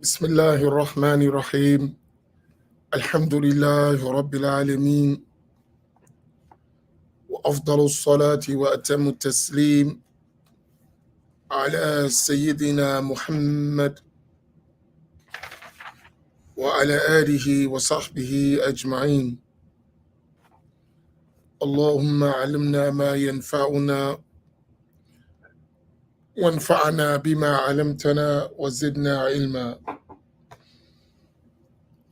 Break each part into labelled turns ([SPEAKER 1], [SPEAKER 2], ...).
[SPEAKER 1] بسم الله الرحمن الرحيم الحمد لله رب العالمين وأفضل الصلاة وأتم التسليم على سيدنا محمد وعلى آله وصحبه أجمعين. اللهم علمنا ما ينفعنا وانفعنا بما علمتنا وزدنا علما.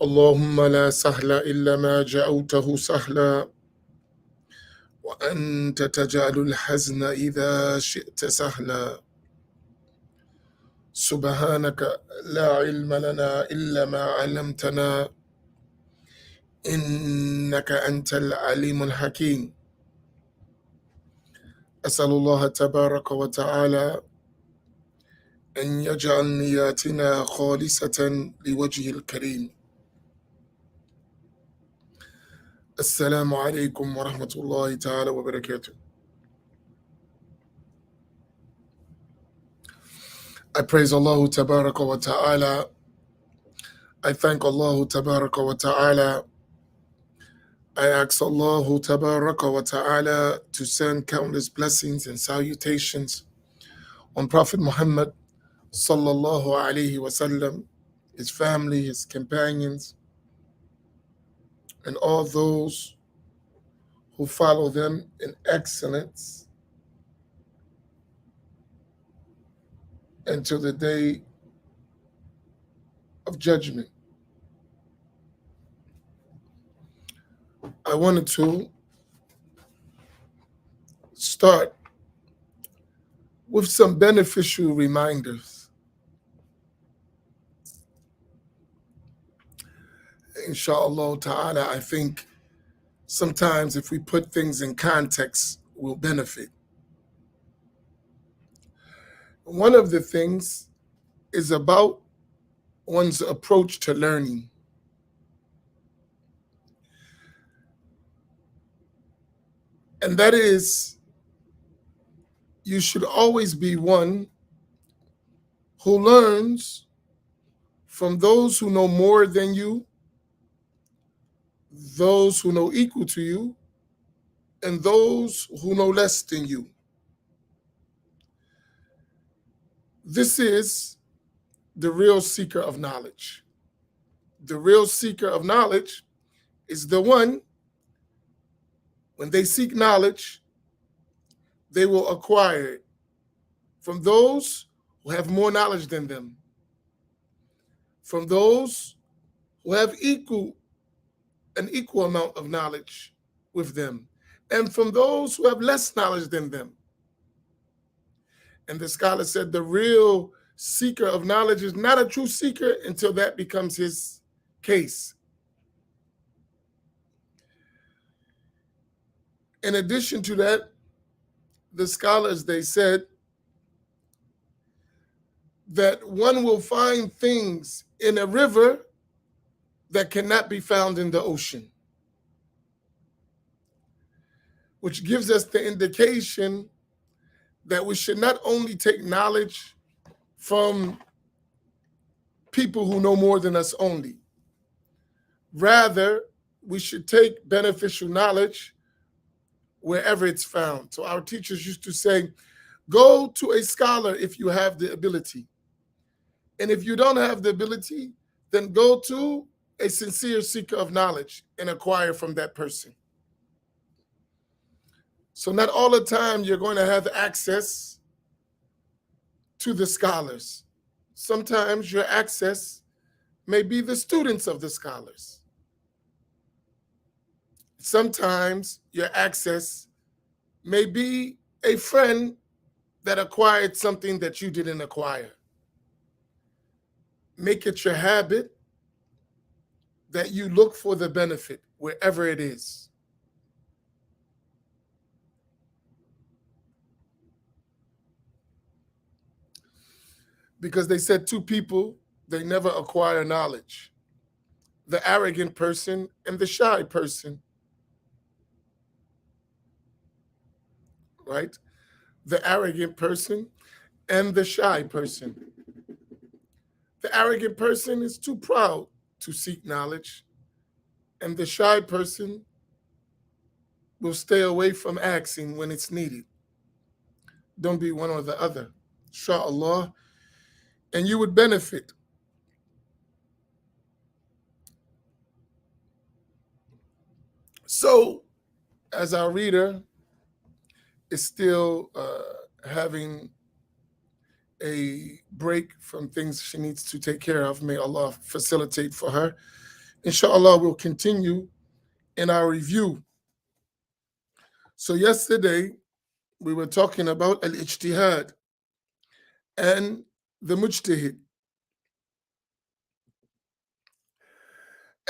[SPEAKER 1] اللهم لا سهل إلا ما جعلته سهلا وأنت تجعل الحزن إذا شئت سهلا. سبحانك لا علم لنا إلا ما علمتنا إنك أنت العليم الحكيم. أسأل الله تبارك وتعالى أن يجعل نياتنا خالصة لوجهه الكريم. السلام عليكم ورحمة الله تعالى وبركاته. I praise Allah Tabaraka wa Ta'ala. I thank Allah Tabaraka wa Ta'ala. I ask Allah Tabaraka wa Ta'ala to send countless blessings and salutations on Prophet Muhammad Sallallahu Alaihi Wasallam, his family, his companions, and all those who follow them in excellence until the day of judgment. I wanted to start with some beneficial reminders. Inshallah ta'ala, I think sometimes if we put things in context, we'll benefit. One of the things is about one's approach to learning. And that is, you should always be one who learns from those who know more than you, those who know equal to you, and those who know less than you. This is the real seeker of knowledge. The real seeker of knowledge is the one, when they seek knowledge, they will acquire it from those who have more knowledge than them, from those who have an equal amount of knowledge with them, and from those who have less knowledge than them. And the scholar said the real seeker of knowledge is not a true seeker until that becomes his case. In addition to that, the scholars, they said that one will find things in a river that cannot be found in the ocean, which gives us the indication that we should not only take knowledge from people who know more than us only. Rather, we should take beneficial knowledge wherever it's found. So our teachers used to say, go to a scholar if you have the ability. And if you don't have the ability, then go to a sincere seeker of knowledge and acquire from that person. So not all the time you're going to have access to the scholars. Sometimes your access may be the students of the scholars. Sometimes your access may be a friend that acquired something that you didn't acquire. Make it your habit that you look for the benefit wherever it is. Because they said two people, they never acquire knowledge: the arrogant person and the shy person. Right? The arrogant person and the shy person. The arrogant person is too proud to seek knowledge, and the shy person will stay away from asking when it's needed. Don't be one or the other, inshallah, and you would benefit. So, as our reader is still having a break from things she needs to take care of, may Allah facilitate for her. Inshallah, we'll continue in our review. So, yesterday we were talking about al-ijtihad and the mujtahid.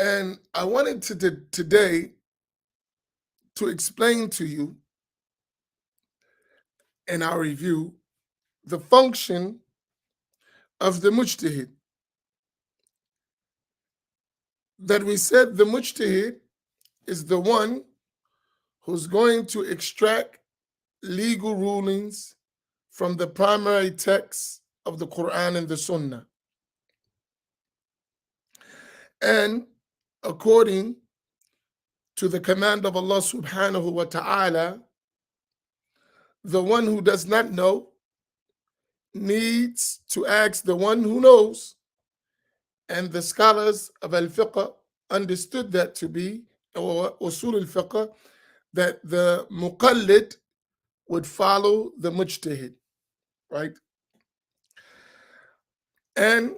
[SPEAKER 1] And I wanted today to explain to you in our review the function of the mujtahid. That we said the mujtahid is the one who's going to extract legal rulings from the primary texts of the Quran and the Sunnah. And according to the command of Allah subhanahu wa ta'ala, the one who does not know needs to ask the one who knows. And the scholars of al-fiqh understood that to be, or usul al-fiqh, that the muqallid would follow the mujtahid, right? And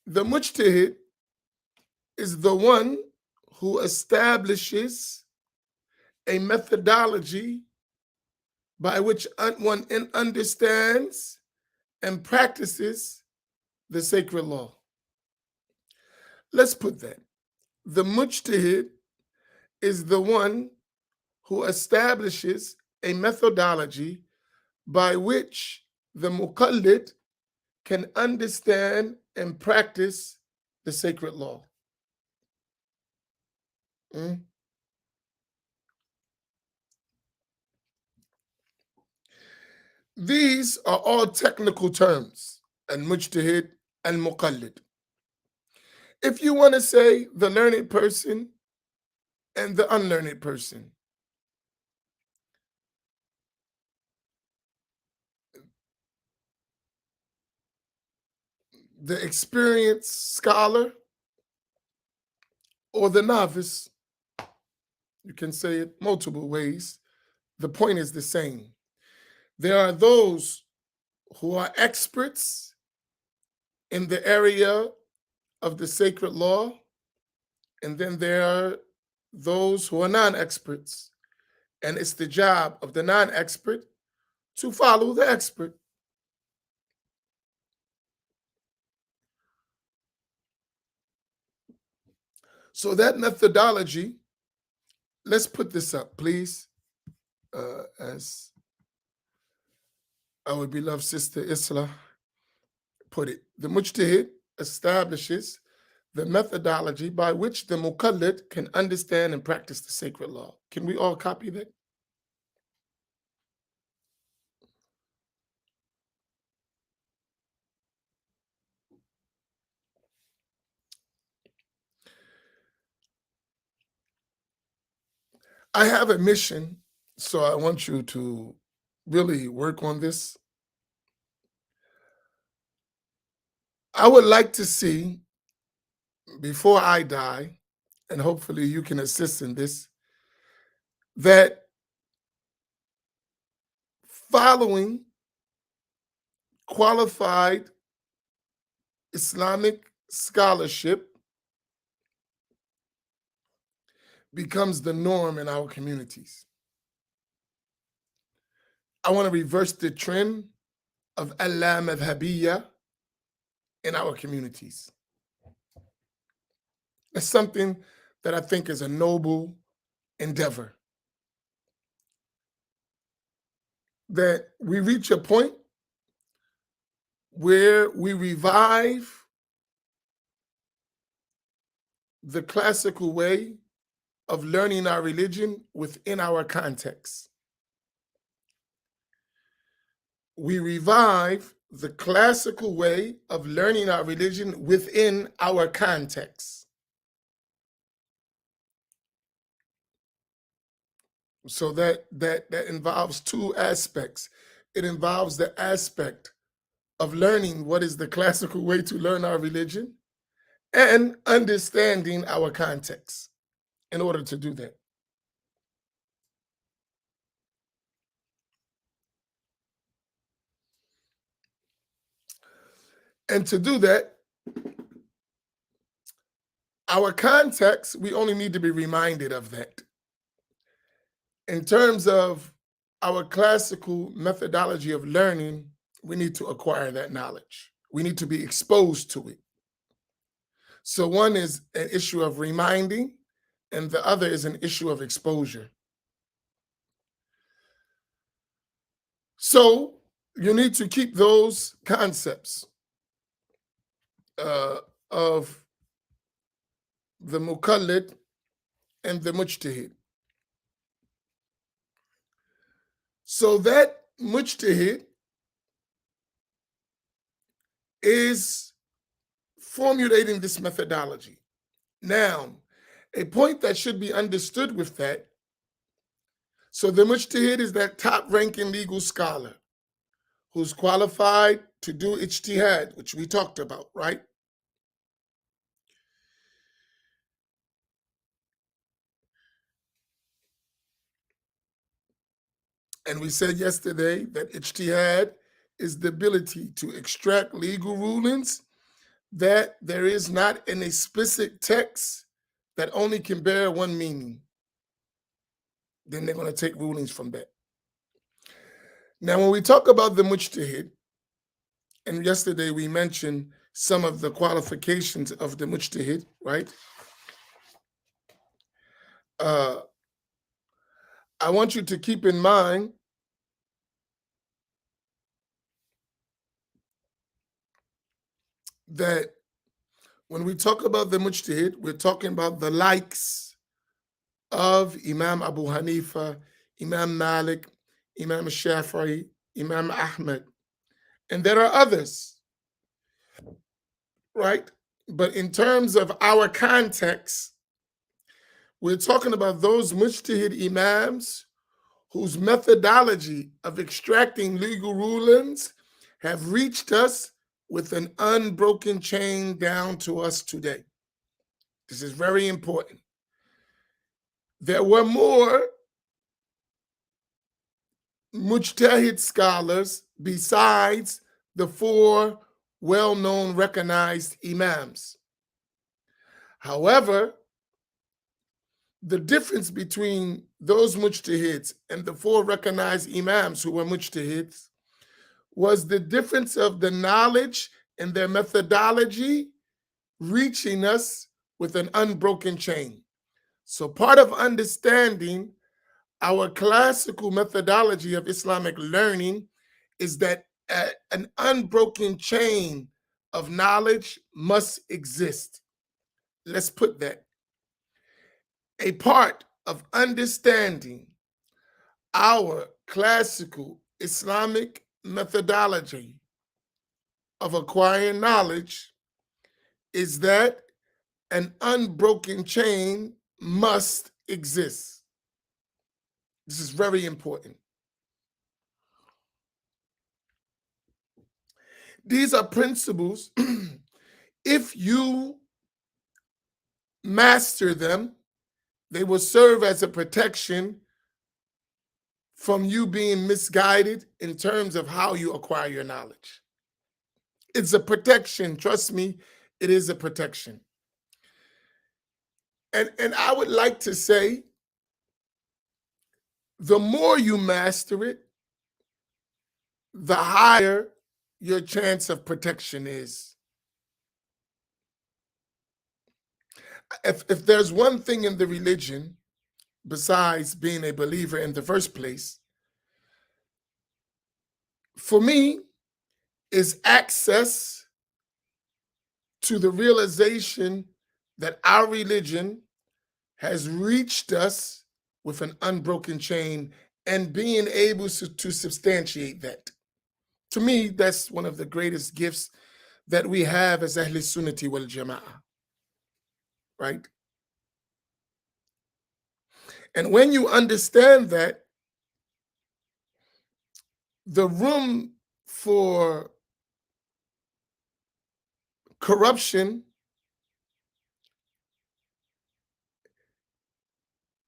[SPEAKER 1] the mujtahid is the one who establishes a methodology by which one understands and practices the sacred law. Let's put that. The mujtahid is the one who establishes a methodology by which the muqallid can understand and practice the sacred law. These are all technical terms, al-mujtahid, al-muqallid. If you want to say the learned person and the unlearned person, the experienced scholar or the novice, you can say it multiple ways. The point is the same. There are those who are experts in the area of the sacred law, and then there are those who are non-experts, and it's the job of the non-expert to follow the expert. So that methodology, let's put this up, please, as our beloved sister Isla put it. The mujtahid establishes the methodology by which the muqallid can understand and practice the sacred law. Can we all copy that? I have a mission, so I want you to really work on this. I would like to see, before I die, and hopefully you can assist in this, that following qualified Islamic scholarship becomes the norm in our communities. I want to reverse the trend of Madhhabiyya in our communities. It's something that I think is a noble endeavor. That we reach a point where we revive the classical way of learning our religion within our context. We revive the classical way of learning our religion within our context. So that involves two aspects. It involves the aspect of learning what is the classical way to learn our religion and understanding our context in order to do that. And to do that, our context, we only need to be reminded of that. In terms of our classical methodology of learning, we need to acquire that knowledge. We need to be exposed to it. So one is an issue of reminding, and the other is an issue of exposure. So you need to keep those concepts of the muqallid and the mujtahid. So that mujtahid is formulating this methodology. Now, a point that should be understood with that, so the mujtahid is that top-ranking legal scholar who's qualified to do ijtihad, which we talked about, right? And we said yesterday that ijtihad is the ability to extract legal rulings that there is not an explicit text that only can bear one meaning. Then they're going to take rulings from that. Now, when we talk about the mujtahid, and yesterday we mentioned some of the qualifications of the mujtahid, right? I want you to keep in mind that when we talk about the mujtahid, we're talking about the likes of Imam Abu Hanifa, Imam Malik, Imam Shafi'i, Imam Ahmed, and there are others, right? But in terms of our context, we're talking about those mujtahid imams whose methodology of extracting legal rulings have reached us with an unbroken chain down to us today. This is very important. There were more mujtahid scholars besides the four well-known recognized imams. However, the difference between those mujtahids and the four recognized imams who were mujtahids was the difference of the knowledge and their methodology reaching us with an unbroken chain. So part of understanding our classical methodology of Islamic learning is that an unbroken chain of knowledge must exist. Let's put that. A part of understanding our classical Islamic methodology of acquiring knowledge is that an unbroken chain must exist. This is very important. These are principles. If you master them, they will serve as a protection from you being misguided in terms of how you acquire your knowledge. It's a protection. Trust me, it is a protection. And I would like to say, the more you master it, the higher your chance of protection is. If there's one thing in the religion, besides being a believer in the first place, for me, is access to the realization that our religion has reached us with an unbroken chain and being able to substantiate that, To me, that's one of the greatest gifts that we have as Ahl Sunnati wal Jama'ah, right? And when you understand that, the room for corruption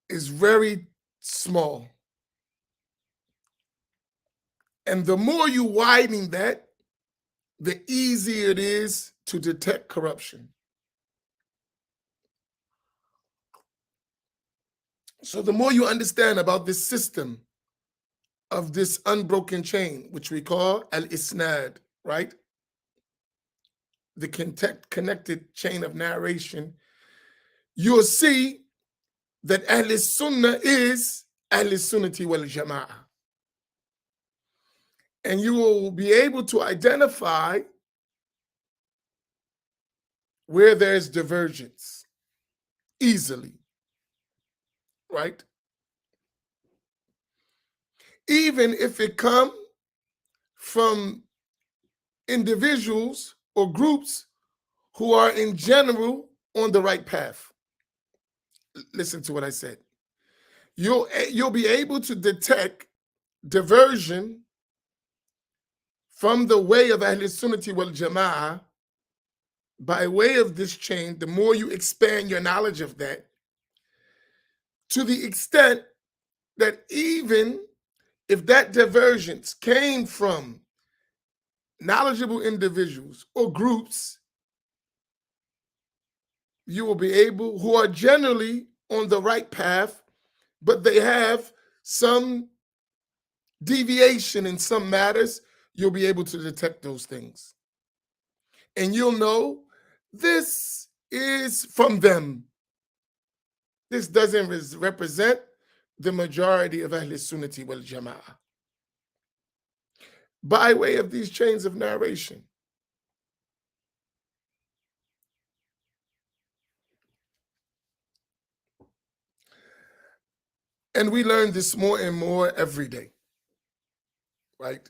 [SPEAKER 1] is very small. And the more you widen that, the easier it is to detect corruption. So the more you understand about this system of this unbroken chain, which we call al-isnad, right? The connected chain of narration, you'll see that Ahl Sunnah is Ahl Sunnati wal Jama'ah. And you will be able to identify where there's divergence easily, right? Even if it comes from individuals or groups who are in general on the right path. Listen to what I said. You'll be able to detect diversion from the way of Ahl Sunnati wal Jama'ah by way of this chain. The more you expand your knowledge of that, to the extent that even if that divergence came from knowledgeable individuals or groups, you will be able, who are generally on the right path, but they have some deviation in some matters, you'll be able to detect those things. And you'll know this is from them. This doesn't represent the majority of Ahl Sunnati wal Jama'ah. By way of these chains of narration. And we learn this more and more every day, right?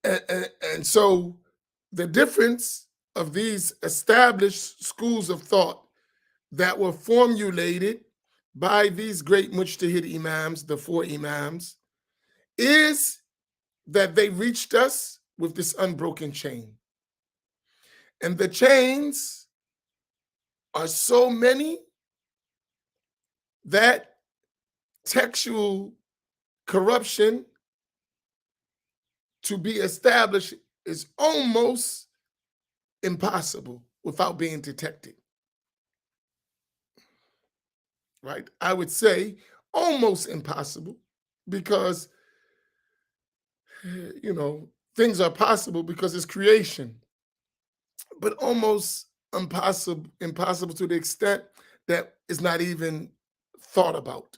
[SPEAKER 1] And so the difference of these established schools of thought that were formulated by these great mujtahid imams, the four imams, is that they reached us with this unbroken chain. And the chains are so many that textual corruption to be established is almost impossible without being detected. Right? I would say almost impossible because, things are possible because it's creation, but almost impossible to the extent that it's not even thought about.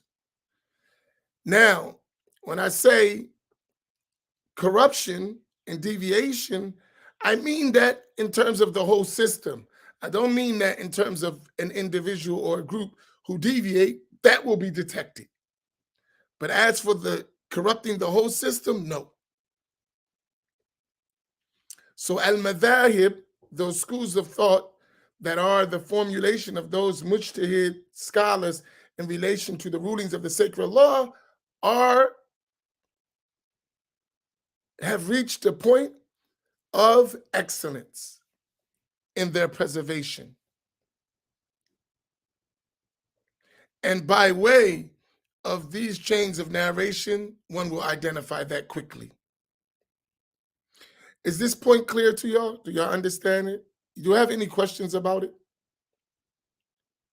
[SPEAKER 1] Now, when I say corruption and deviation, I mean that in terms of the whole system. I don't mean that in terms of an individual or a group who deviate, that will be detected. But as for the corrupting the whole system, no. So al-madhahib, those schools of thought that are the formulation of those mujtahid scholars in relation to the rulings of the sacred law, have reached a point of excellence in their preservation. And by way of these chains of narration, one will identify that quickly. Is this point clear to y'all? Do y'all understand it? Do you have any questions about it?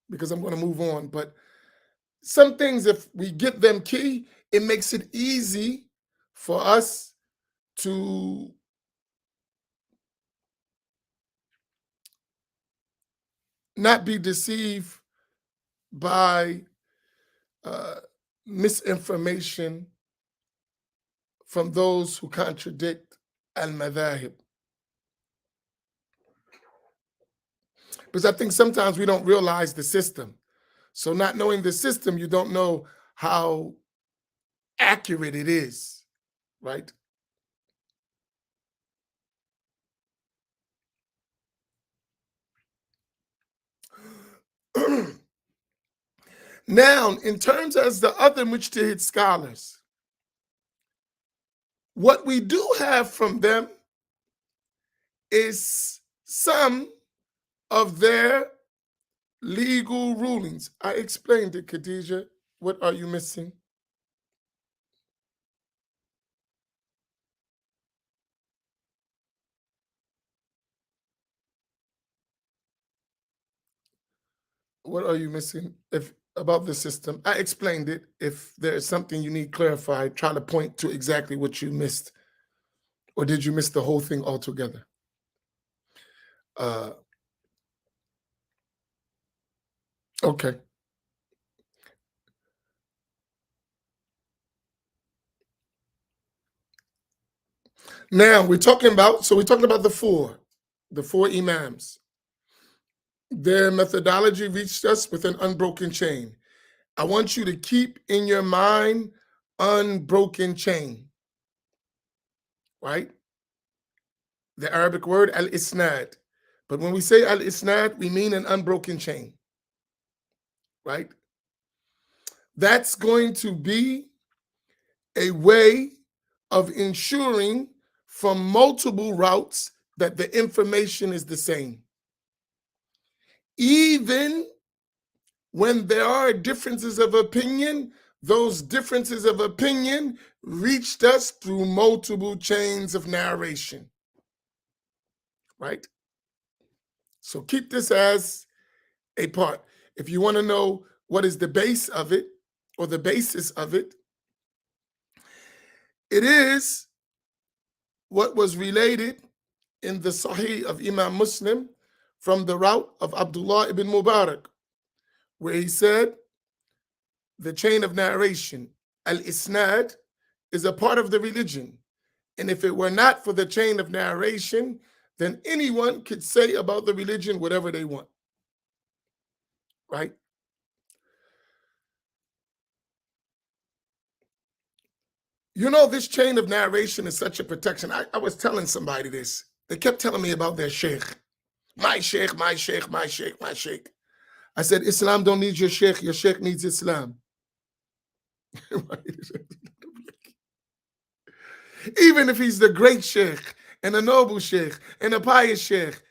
[SPEAKER 1] Because I'm going to move on. But some things, if we get them key, it makes it easy for us to not be deceived by misinformation from those who contradict al-madhahib. Because I think sometimes we don't realize the system. So not knowing the system, you don't know how accurate it is. right? Now, in terms as the other mujtahid scholars, what we do have from them is some of their legal rulings. I explained it, Khadija. What are you missing? What are you missing if about the system? I explained it. If there is something you need clarified, try to point to exactly what you missed. Or did you miss the whole thing altogether? Uh, okay. Now we're talking about, the four Imams. Their methodology reached us with an unbroken chain. I want you to keep in your mind unbroken chain, right? The Arabic word al-isnad. But when we say al-isnad, we mean an unbroken chain, right? That's going to be a way of ensuring from multiple routes that the information is the same. Even when there are differences of opinion, those differences of opinion reached us through multiple chains of narration, right? So keep this as a part. If you want to know what is the base of it or the basis of it, it is what was related in the Sahih of Imam Muslim from the route of Abdullah ibn Mubarak, where he said, the chain of narration, al-isnad, is a part of the religion. And if it were not for the chain of narration, then anyone could say about the religion whatever they want, right? You know, this chain of narration is such a protection. I was telling somebody this. They kept telling me about their sheikh. My sheikh, my sheikh, my sheikh, my sheikh. I said, Islam don't need your sheikh needs Islam. Even if he's the great sheikh and a noble sheikh and a pious sheikh,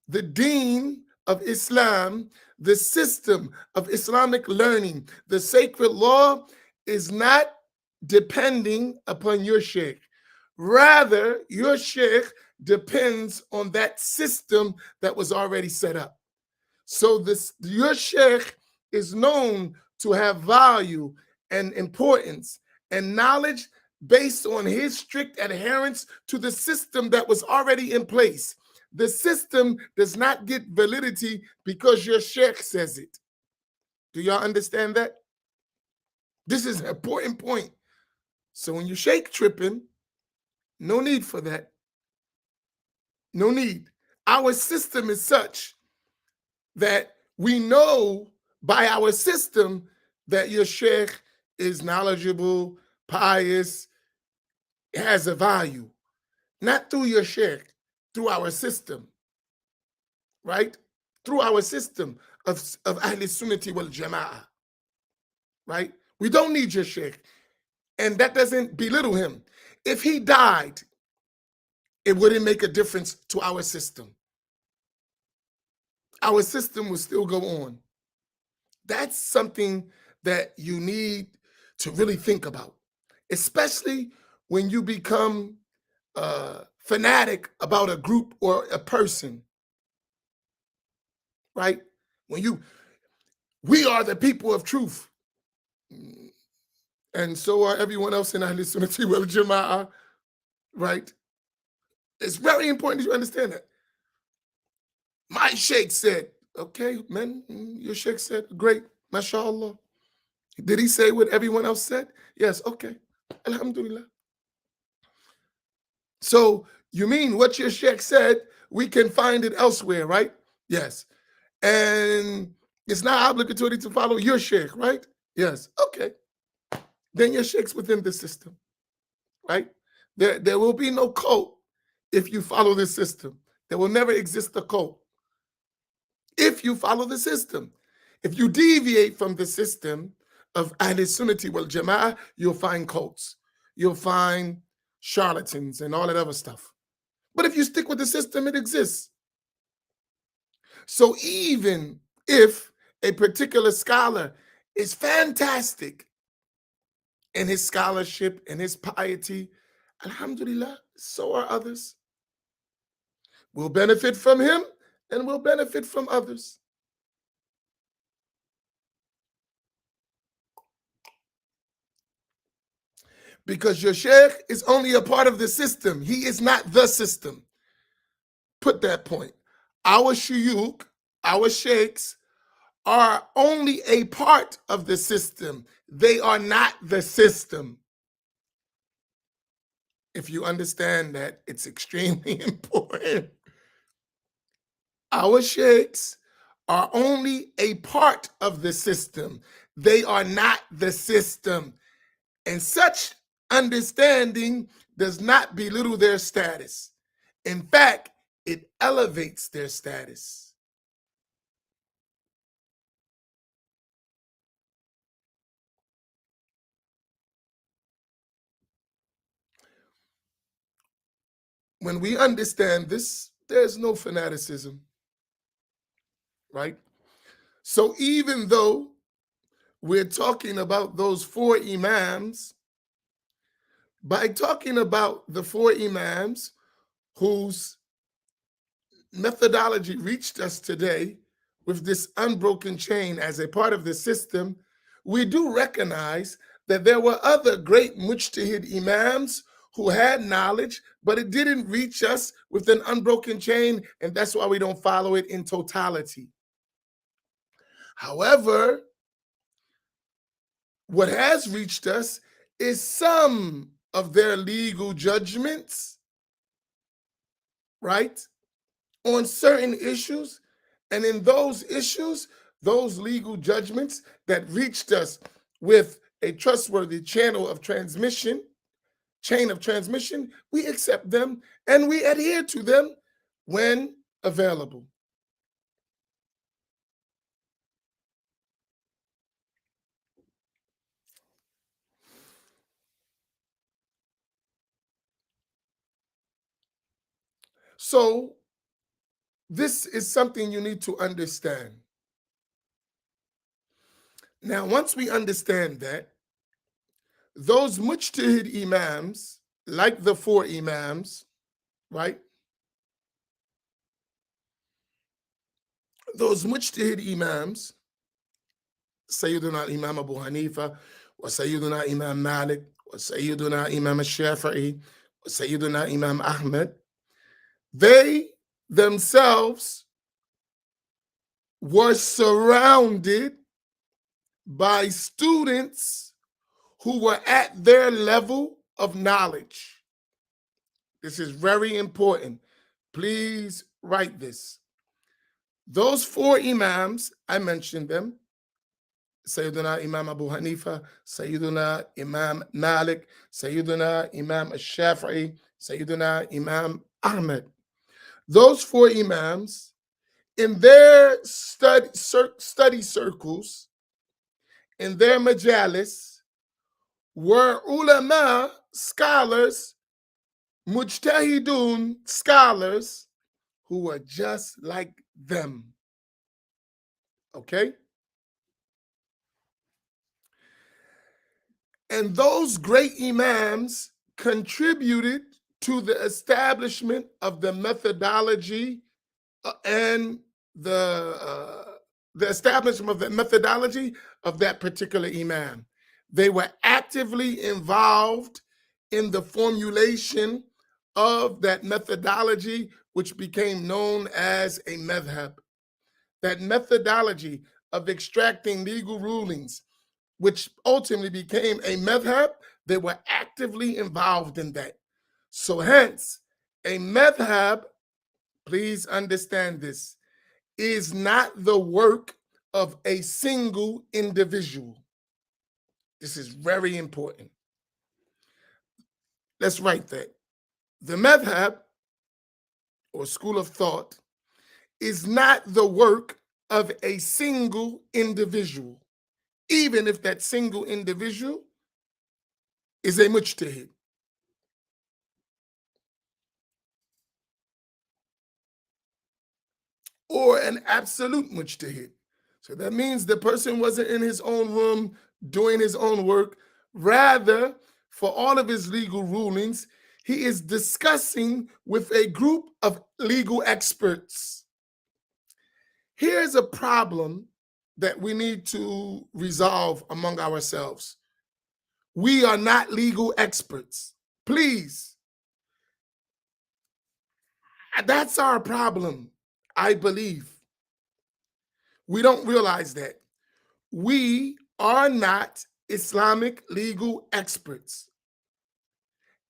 [SPEAKER 1] the deen of Islam, the system of Islamic learning, the sacred law is not depending upon your sheikh. Rather, your sheikh depends on that system that was already set up. So your sheikh is known to have value and importance and knowledge based on his strict adherence to the system that was already in place. The system does not get validity because your sheikh says it. Do y'all understand that? This is an important point. So when you sheikh tripping, no need for that. No need. Our system is such that we know by our system that your sheikh is knowledgeable, pious, has a value. Not through your sheikh, through our system, right? Through our system of Ahl Sunnati wal Jama'ah, right? We don't need your sheikh. And that doesn't belittle him. If he died, it wouldn't make a difference to our system. Our system will still go on. That's something that you need to really think about, especially when you become fanatic about a group or a person, right? We are the people of truth, and so are everyone else in Ahl Sunnati wal Jama'ah, right? It's very important that you understand that. My sheikh said, okay, man, your sheikh said, great, mashallah. Did he say what everyone else said? Yes, okay, alhamdulillah. So you mean what your sheikh said, we can find it elsewhere, right? Yes. And it's not obligatory to follow your sheikh, right? Yes. Okay. Then your sheikh's within the system, right? There will be no cult if you follow this system. There will never exist a cult if you follow the system. If you deviate from the system of Ahl Sunnati wal Jama'ah, you'll find cults. You'll find charlatans and all that other stuff. But if you stick with the system, it exists. So even if a particular scholar is fantastic in his scholarship and his piety, alhamdulillah, so are others. We'll benefit from him and we'll benefit from others. Because your sheikh is only a part of the system. He is not the system. Put that point. Our shuyukh, our sheikhs, are only a part of the system. They are not the system. If you understand that, it's extremely important. Our sheikhs are only a part of the system. They are not the system. And such understanding does not belittle their status. In fact, it elevates their status. When we understand this, there's no fanaticism, right? So even though we're talking about those four Imams, by talking about the four Imams whose methodology reached us today with this unbroken chain as a part of the system, we do recognize that there were other great mujtahid Imams who had knowledge, but it didn't reach us with an unbroken chain, and that's why we don't follow it in totality. However, what has reached us is some of their legal judgments, right, on certain issues. And in those issues, those legal judgments that reached us with a trustworthy chain of transmission, we accept them and we adhere to them when available. So this is something you need to understand. Now, once we understand that, those mujtahid Imams, like the four Imams, right? Those mujtahid Imams, Sayyiduna Imam Abu Hanifa, wa Sayyiduna Imam Malik, wa Sayyiduna Imam Shafi'i, wa Sayyiduna Imam Ahmed, they themselves were surrounded by students who were at their level of knowledge. This is very important. Please write this. Those four Imams, I mentioned them, Sayyiduna Imam Abu Hanifa, Sayyiduna Imam Malik, Sayyiduna Imam Shafi'i, Sayyiduna Imam Ahmed. Those four Imams, in their study circles, in their majalis, were ulama, scholars, mujtahidun, scholars, who were just like them. Okay? And those great Imams contributed to the establishment of the methodology and the establishment of the methodology of that particular Imam. They were actively involved in the formulation of that methodology, which became known as a madhhab. That methodology of extracting legal rulings, which ultimately became a madhhab, they were actively involved in that. So hence, a madhhab, please understand this, is not the work of a single individual. This is very important. Let's write that. The madhab, or school of thought, is not the work of a single individual, even if that single individual is a mujtahid. Or an absolute mujtahid. So that means the person wasn't in his own room doing his own work. Rather, for all of his legal rulings, he is discussing with a group of legal experts. Here's a problem that we need to resolve among ourselves. We are not legal experts. Please. That's our problem, I believe. We don't realize that. We are not Islamic legal experts.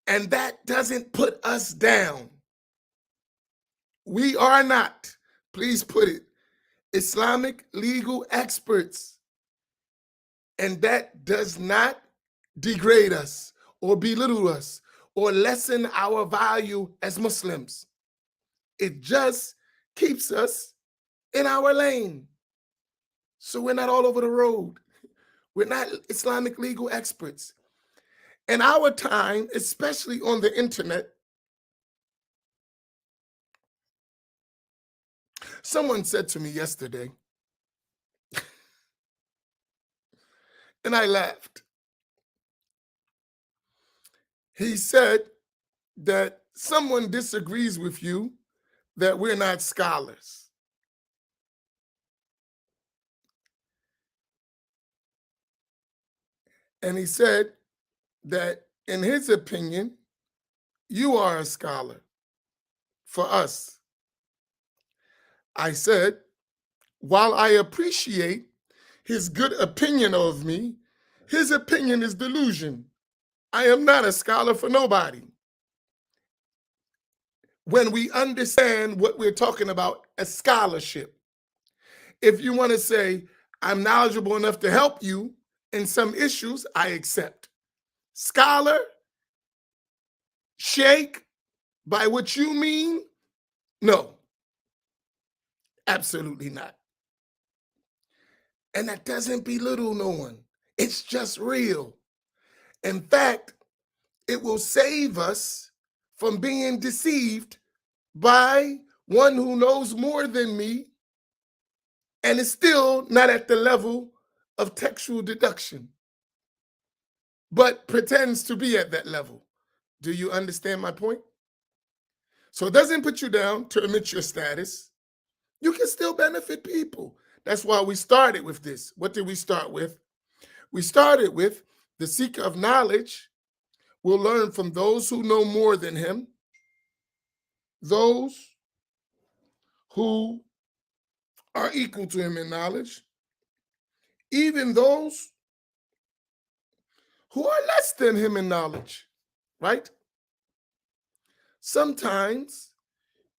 [SPEAKER 1] And that doesn't put us down. We are not, please put it, Islamic legal experts. And that does not degrade us or belittle us or lessen our value as Muslims. It just keeps us in our lane. So we're not all over the road. We're not Islamic legal experts. In our time, especially on the internet, someone said to me yesterday, and I laughed. He said that someone disagrees with you that we're not scholars. And he said that in his opinion, you are a scholar for us. I said, while I appreciate his good opinion of me, his opinion is delusion. I am not a scholar for nobody. When we understand what we're talking about as scholarship, if you want to say, I'm knowledgeable enough to help you in some issues, I accept. Scholar, sheikh, by what you mean, no, absolutely not. And that doesn't belittle no one. It's just real. In fact, it will save us from being deceived by one who knows more than me and is still not at the level of textual deduction, but pretends to be at that level. Do you understand my point? So it doesn't put you down to admit your status. You can still benefit people. That's why we started with this. What did we start with? We started with the seeker of knowledge will learn from those who know more than him, those who are equal to him in knowledge, even those who are less than him in knowledge, right? Sometimes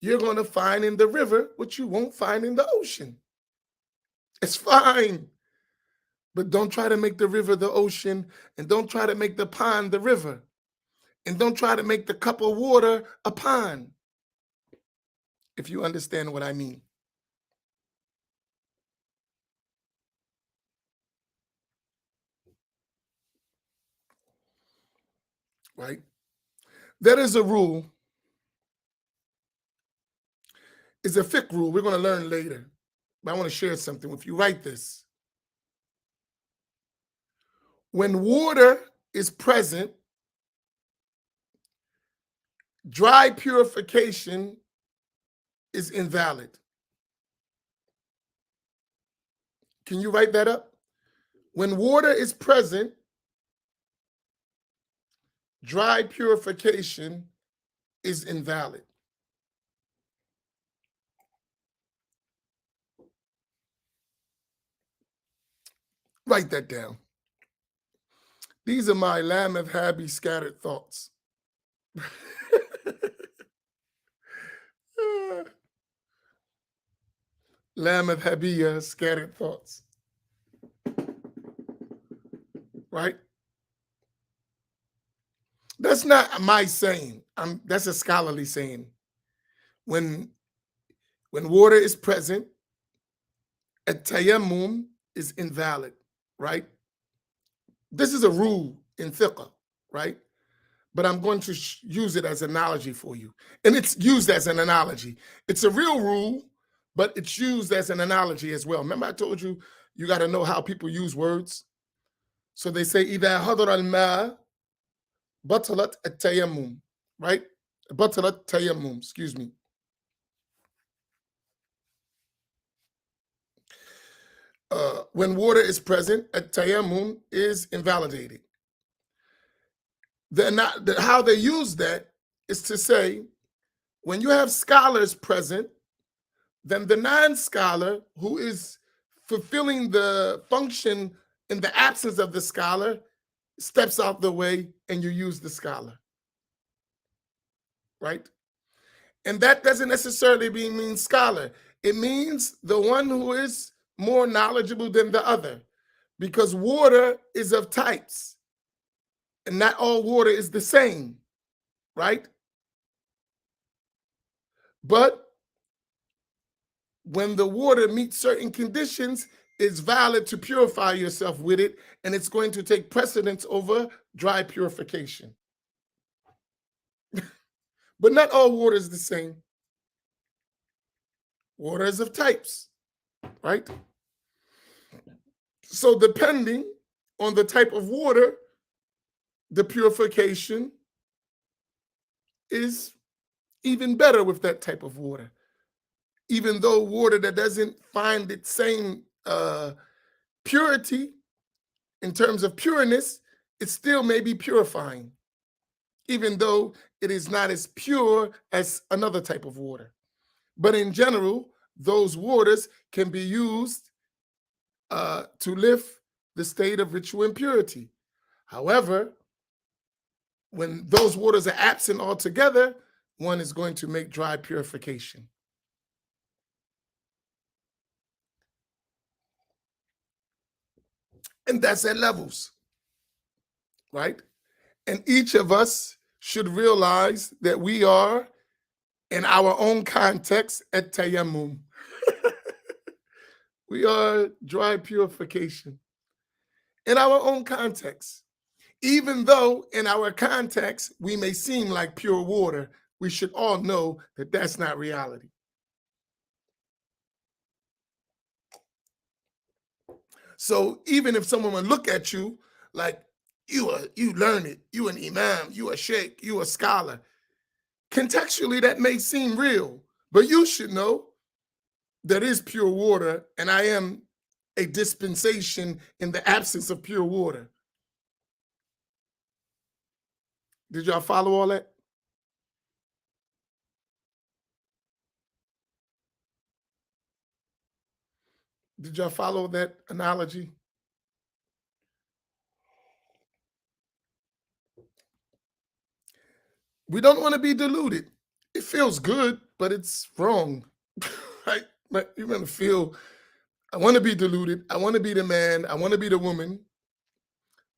[SPEAKER 1] you're going to find in the river what you won't find in the ocean. It's fine. But don't try to make the river the ocean, and don't try to make the pond the river, and don't try to make the cup of water a pond, if you understand what I mean. Right? That is a rule. It's a fiqh rule we're going to learn later. But I want to share something with you. Write this. When water is present, dry purification is invalid. Can you write that up? When water is present, dry purification is invalid. Write that down. These are my La Madhhabiyya scattered thoughts. La Madhhabiyya scattered thoughts. Right? That's not my saying. That's a scholarly saying. When when water is present, a tayammum is invalid, right? This is a rule in fiqh, right? But I'm going to use it as an analogy for you. And it's used as an analogy. It's a real rule, but it's used as an analogy as well. Remember I told you, you got to know how people use words? So they say, إِذَا حَضَرَ الْمَاء بَطَلَتْ التَّيَمُّمْ, right? بَطَلَتْ tayammum, excuse me. When water is present, a tayammum is invalidated. How they use that is to say, when you have scholars present, then the non-scholar who is fulfilling the function in the absence of the scholar steps out the way and you use the scholar, right? And that doesn't necessarily mean scholar. It means the one who is more knowledgeable than the other, because water is of types and not all water is the same, right? But when the water meets certain conditions, it's valid to purify yourself with it, and it's going to take precedence over dry purification. But not all water is the same. Water is of types, right? So depending on the type of water, the purification is even better with that type of water. Even though water that doesn't find its same purity in terms of pureness, it still may be purifying, even though it is not as pure as another type of water. But in general, those waters can be used to lift the state of ritual impurity. However, when those waters are absent altogether, one is going to make dry purification. And that's at levels, right? And each of us should realize that we are, in our own context, at tayammum. We are dry purification in our own context. Even though in our context, we may seem like pure water, we should all know that that's not reality. So even if someone would look at you like you learn it, you an imam, you a sheikh, you a scholar, contextually that may seem real, but you should know that is pure water, and I am a dispensation in the absence of pure water. Did y'all follow all that? Did y'all follow that analogy? We don't want to be deluded. It feels good, but it's wrong, right? But you're going to feel, I want to be deluded. I want to be the man. I want to be the woman.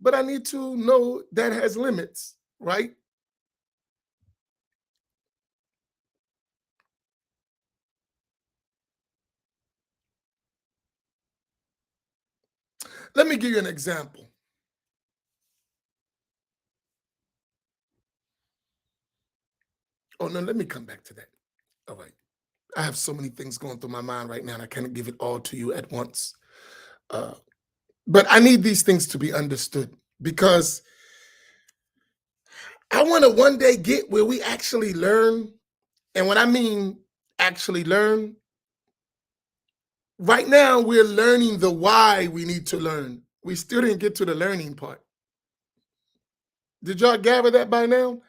[SPEAKER 1] But I need to know that has limits, right? Let me give you an example. Oh, no, let me come back to that. All right. I have so many things going through my mind right now, and I can't give it all to you at once. Uh, but I need these things to be understood because I want to one day get where we actually learn. And when I mean actually learn, right now we're learning the why we need to learn. We still didn't get to the learning part. Did y'all gather that by now?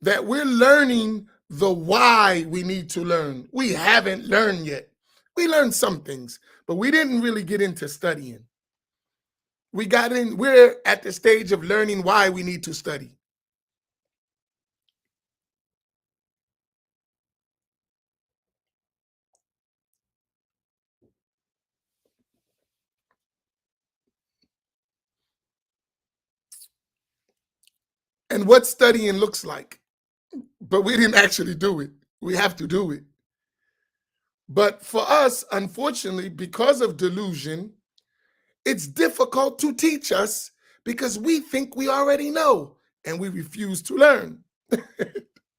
[SPEAKER 1] That we're learning the why we need to learn. We haven't learned yet. We learned some things, but we didn't really get into studying. We're at the stage of learning why we need to study. and what studying looks like. But we didn't actually do it. We have to do it. But for us, unfortunately, because of delusion, it's difficult to teach us because we think we already know and we refuse to learn.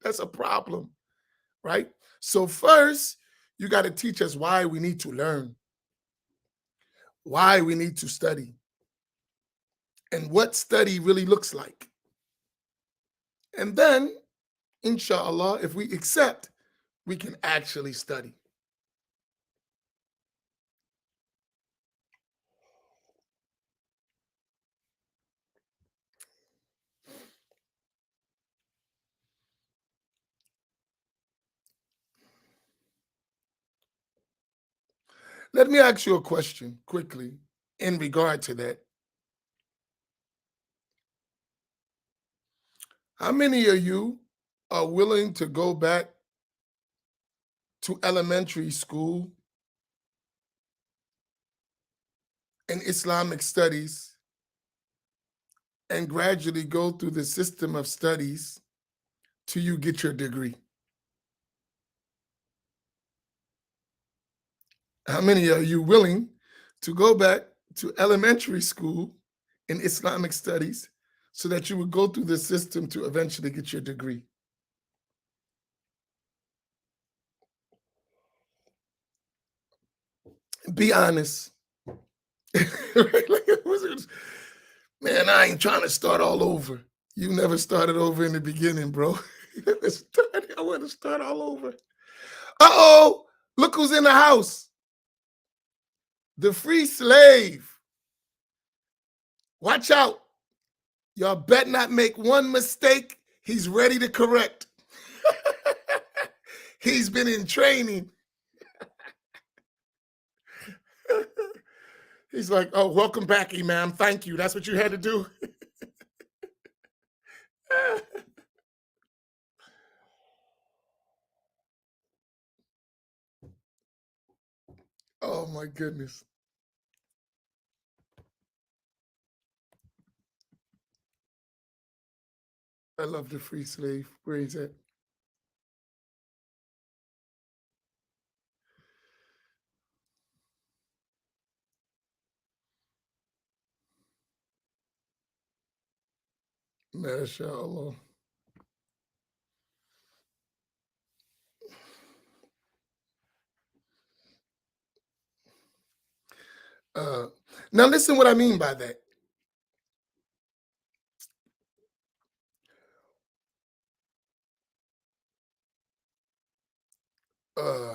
[SPEAKER 1] That's a problem, right? So first, you got to teach us why we need to learn, why we need to study, and what study really looks like. And then, inshallah, if we accept, we can actually study. Let me ask you a question quickly in regard to that. How many of you are willing to go back to elementary school in Islamic studies and gradually go through the system of studies till you get your degree? How many are you willing to go back to elementary school in Islamic studies so that you would go through the system to eventually get your degree? Be honest. Man, I ain't trying to start all over. You never started over in the beginning, bro. I want to start all over. Uh-oh, look who's in the house. The free slave. Watch out. Y'all better not make one mistake. He's ready to correct. He's been in training. He's like, oh, welcome back, Imam. Thank you. That's what you had to do. Oh, my goodness. I love the free slave. Where is it? MashaAllah. Now listen what I mean by that. Uh,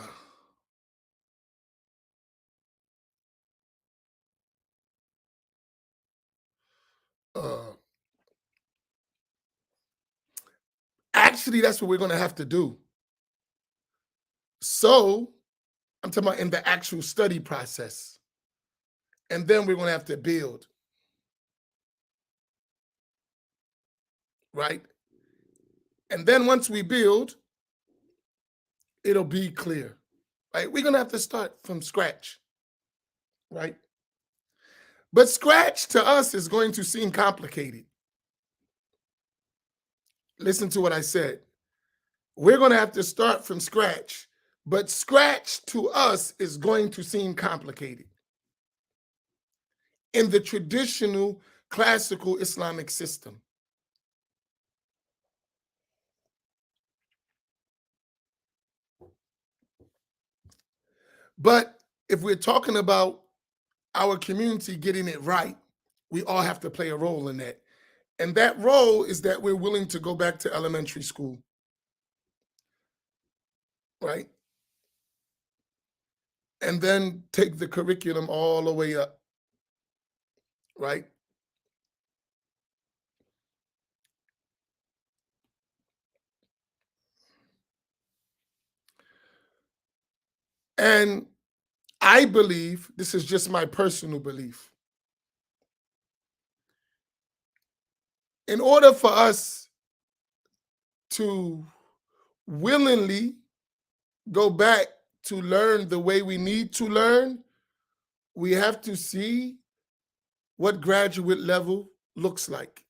[SPEAKER 1] actually, that's what we're going to have to do. So I'm talking about in the actual study process. And then we're going to have to build. Right? And then once we build, it'll be clear. Right? We're going to have to start from scratch. Right? But scratch to us is going to seem complicated. Listen to what I said. We're going to have to start from scratch, but scratch to us is going to seem complicated in the traditional classical Islamic system. But if we're talking about our community getting it right, we all have to play a role in that. And that role is that we're willing to go back to elementary school, right? And then take the curriculum all the way up, right? And I believe, this is just my personal belief, in order for us to willingly go back to learn the way we need to learn, we have to see what graduate level looks like.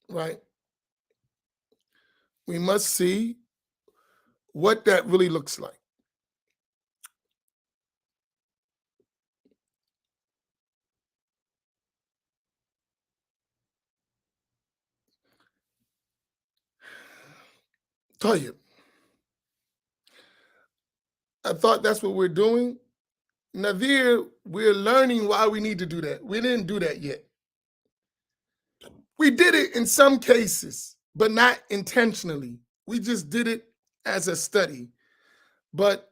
[SPEAKER 1] right? We must see what that really looks like. Tell you, I thought that's what we're doing. Nadir, we're learning why we need to do that. We didn't do that yet. We did it in some cases, but not intentionally. We just did it as a study. But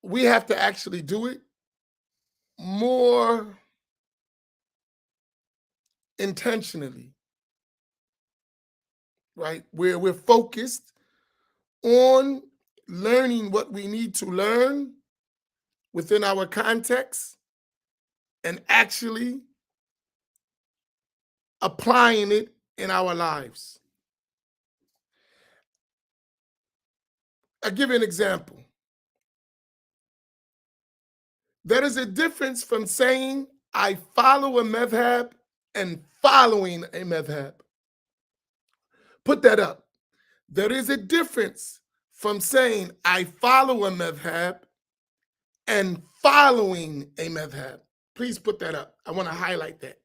[SPEAKER 1] we have to actually do it more intentionally, right? Where we're focused on learning what we need to learn within our context and actually applying it in our lives. I'll give you an example. There is a difference from saying, I follow a madhab and following a madhab. Put that up. There is a difference from saying, I follow a madhab and following a madhab. Please put that up. I want to highlight that.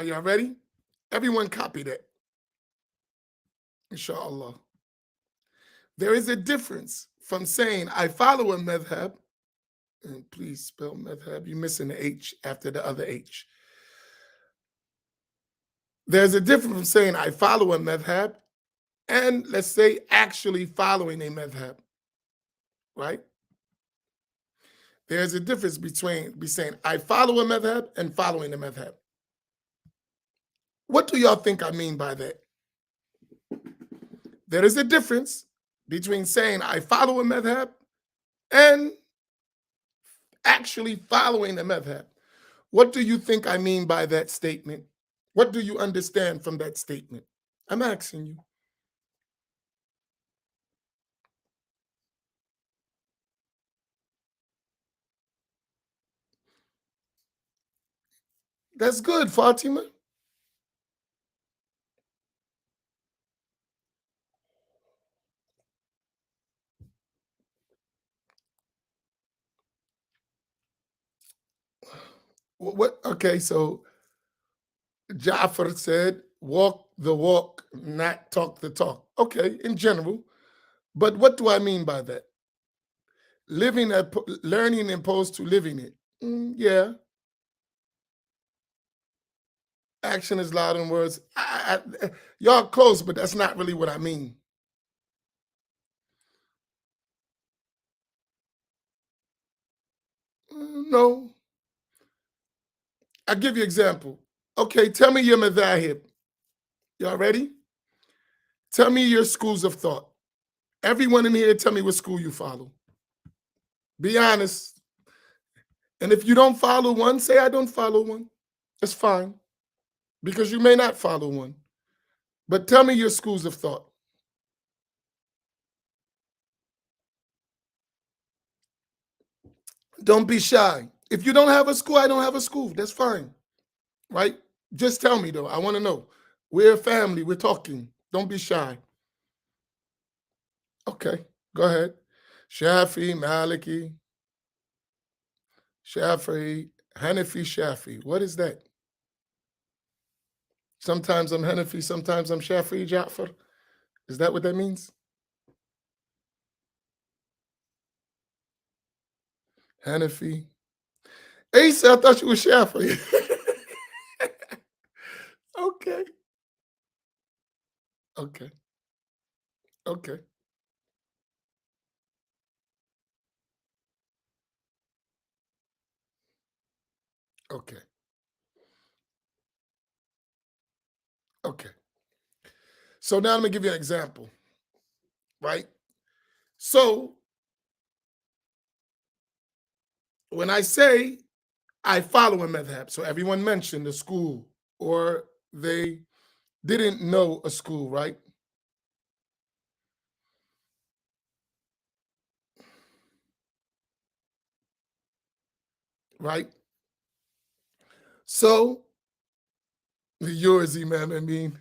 [SPEAKER 1] Y'all ready? Everyone copy that. Inshallah. There is a difference from saying, I follow a madhab, and please spell madhab, you're missing the H after the other H. There's a difference from saying, I follow a madhab, and let's say actually following a madhab, right? There's a difference between saying, I follow a madhab and following a madhab. What do y'all think I mean by that? There is a difference between saying, I follow a madhab and actually following a madhab. What do you think I mean by that statement? What do you understand from that statement? I'm asking you. That's good, Fatima. What? Okay, so Ja'far said, walk the walk, not talk the talk. Okay, in general. But what do I mean by that? Learning opposed to living it. Yeah, action is louder than words. Y'all close, but that's not really what I mean. No. I'll give you an example. Okay, tell me your madhahib. Y'all ready? Tell me your schools of thought. Everyone in here, tell me what school you follow. Be honest. And if you don't follow one, say I don't follow one. That's fine, because you may not follow one. But tell me your schools of thought. Don't be shy. If you don't have a school, I don't have a school. That's fine, right? Just tell me, though. I want to know. We're a family. We're talking. Don't be shy. Okay, go ahead. Shafi, Maliki, Shafi, Hanafi, Shafi. What is that? Sometimes I'm Hanafi, sometimes I'm Shafi, Ja'far. Is that what that means? Hanafi. Asa, I thought you were Shafi. Okay, okay, okay, okay, okay. So now let me give you an example, right? So when I say I follow a madhab, so everyone mentioned the school or they didn't know a school, right? Right? So, yours, Imam, I mean.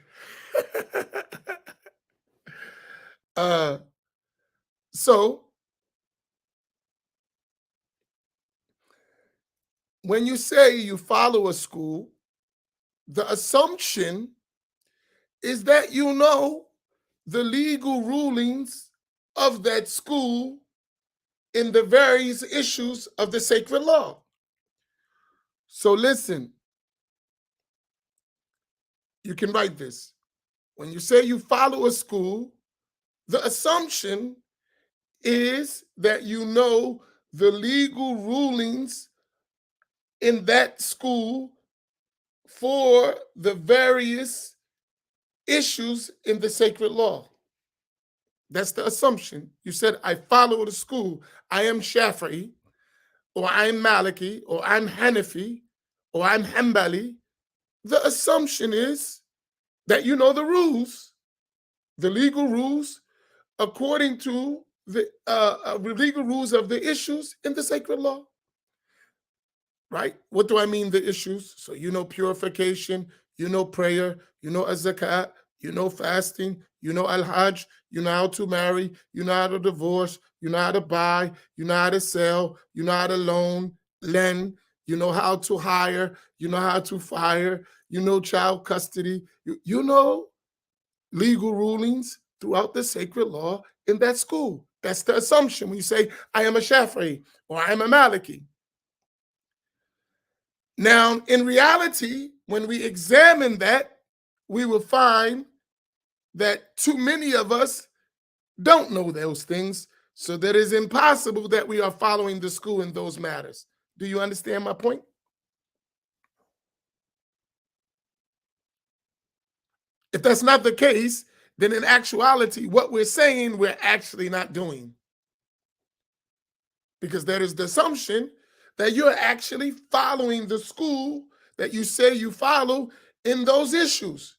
[SPEAKER 1] uh, so, when you say you follow a school, the assumption is that you know the legal rulings of that school in the various issues of the sacred law. So listen, you can write this. When you say you follow a school, the assumption is that you know the legal rulings in that school for the various issues in the sacred law. That's the assumption. You said, I follow the school. I am Shafi'i, or I'm Maliki, or I'm Hanafi, or I'm Hanbali. The assumption is that you know the rules, the legal rules, according to the legal rules of the issues in the sacred law. Right? What do I mean, the issues? So you know purification, you know prayer, you know zakat, you know fasting, you know al-hajj, you know how to marry, you know how to divorce, you know how to buy, you know how to sell, you know how to lend, you know how to hire, you know how to fire, you know child custody, you know legal rulings throughout the sacred law in that school. That's the assumption when you say, I am a Shafi'i or I am a Maliki. Now, in reality, when we examine that, we will find that too many of us don't know those things. So that it is impossible that we are following the school in those matters. Do you understand my point? If that's not the case, then in actuality, what we're saying, we're actually not doing. Because there is the assumption that you're actually following the school that you say you follow in those issues.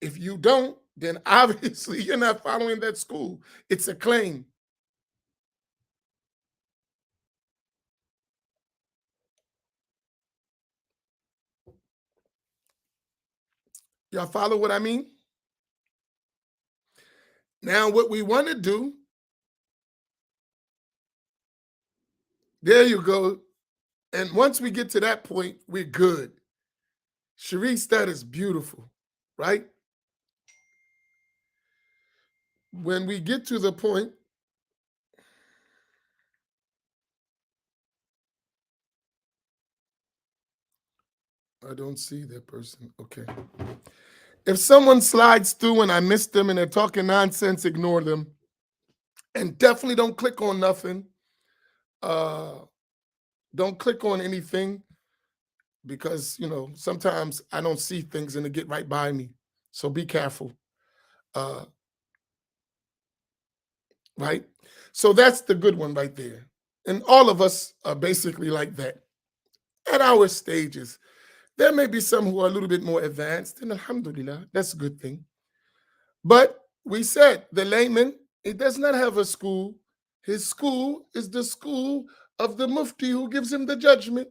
[SPEAKER 1] If you don't, then obviously you're not following that school. It's a claim. Y'all follow what I mean? Now, what we want to do, there you go. And once we get to that point, we're good. Sharice, that is beautiful, right? When we get to the point, I don't see that person. Okay. If someone slides through and I miss them and they're talking nonsense, ignore them. And definitely don't click on nothing. Don't click on anything because, sometimes I don't see things and they get right by me. So be careful. Right? So that's the good one right there. And all of us are basically like that at our stages. There may be some who are a little bit more advanced, and alhamdulillah, that's a good thing. But we said the layman, he does not have a school. His school is the school of the mufti who gives him the judgment.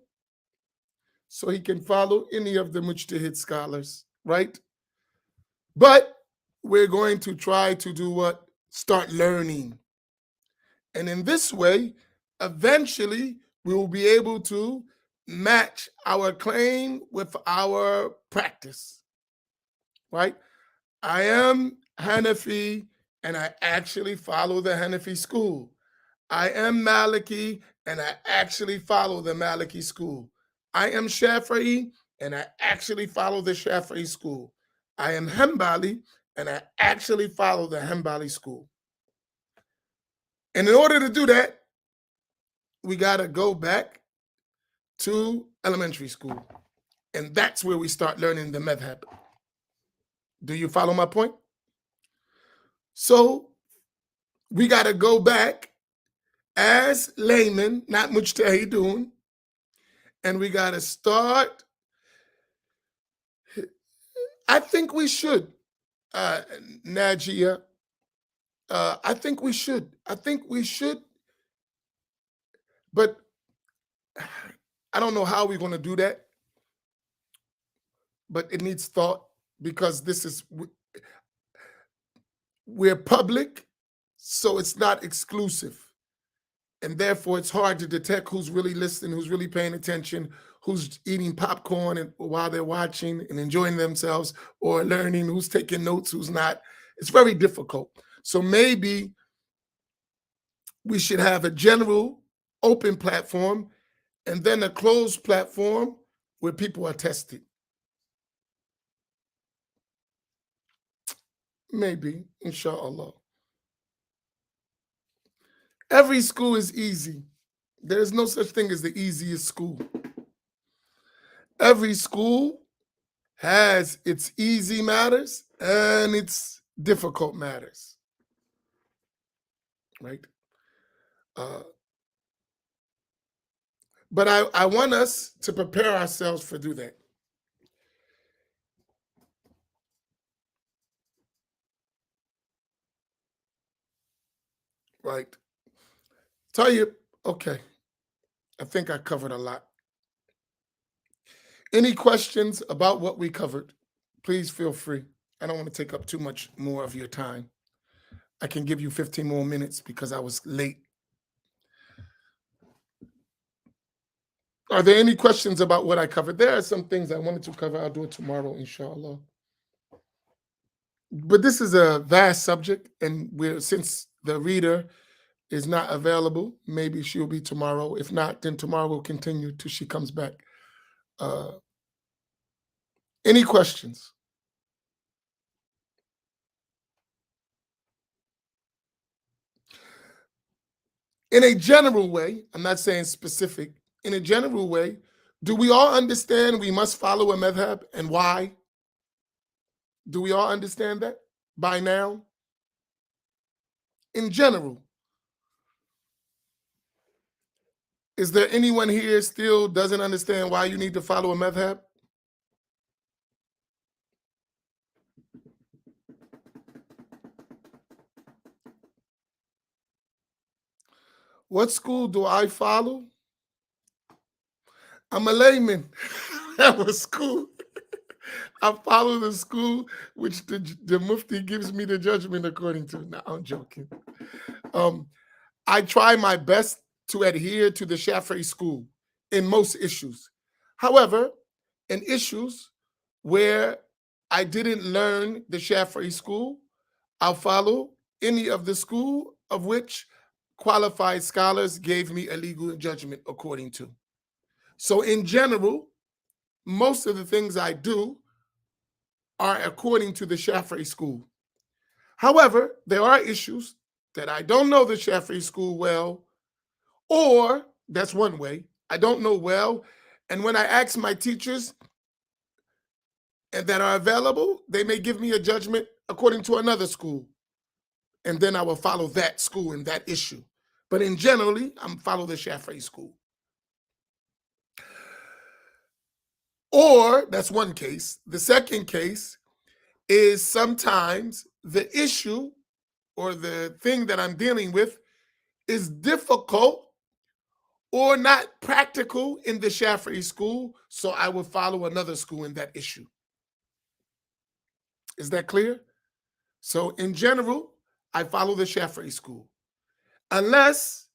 [SPEAKER 1] So he can follow any of the mujtahid scholars, right? But we're going to try to do what? Start learning. And in this way, eventually, we will be able to match our claim with our practice, right? I am Hanafi, and I actually follow the Hanafi school. I am Maliki, and I actually follow the Maliki school. I am Shafi'i, and I actually follow the Shafi'i school. I am Hanbali, and I actually follow the Hanbali school. And in order to do that, we got to go back to elementary school. And that's where we start learning the madhab. Do you follow my point? So we got to go back as laymen, not mujtahidun, and we got to start I think we should, uh, Najia. I think we should. I think we should, but I don't know how we're going to do that. But it needs thought because we're public, so it's not exclusive. And therefore it's hard to detect who's really listening, who's really paying attention, who's eating popcorn and while they're watching and enjoying themselves or learning, who's taking notes, who's not. It's very difficult. So maybe we should have a general open platform and then a closed platform where people are tested. Maybe, inshallah. Every school is easy. There is no such thing as the easiest school. Every school has its easy matters and its difficult matters, right? Uh, but I want us to prepare ourselves for do that. Right. Tell you, okay, I think I covered a lot. Any questions about what we covered? Please feel free. I don't want to take up too much more of your time. I can give you 15 more minutes because I was late. Are there any questions about what I covered? There are some things I wanted to cover. I'll do it tomorrow, inshallah. But this is a vast subject, and since the reader is not available, maybe she'll be tomorrow. If not, then tomorrow we'll continue till she comes back. Uh, any questions? In a general way, I'm not saying specific, in a general way, do we all understand we must follow a madhab and why? Do we all understand that by now? In general, is there anyone here still doesn't understand why you need to follow a madhab? What school do I follow? I'm a layman. That was school. I follow the school which the Mufti gives me the judgment according to. No, I'm joking. I try my best to adhere to the Shafi'i school in most issues. However, in issues where I didn't learn the Shafi'i school, I'll follow any of the school of which qualified scholars gave me a legal judgment according to. So in general, most of the things I do are according to the Shafi'i school. However, there are issues that I don't know the Shafi'i school well, or that's one way, I don't know well. And when I ask my teachers and that are available, they may give me a judgment according to another school. And then I will follow that school in that issue. But in generally, I'm follow the Shafi'i school. Or that's one case. The second case is sometimes the issue or the thing that I'm dealing with is difficult or not practical in the Shafi'i school, so I will follow another school in that issue. Is that clear? So in general, I follow the Shafi'i school. Unless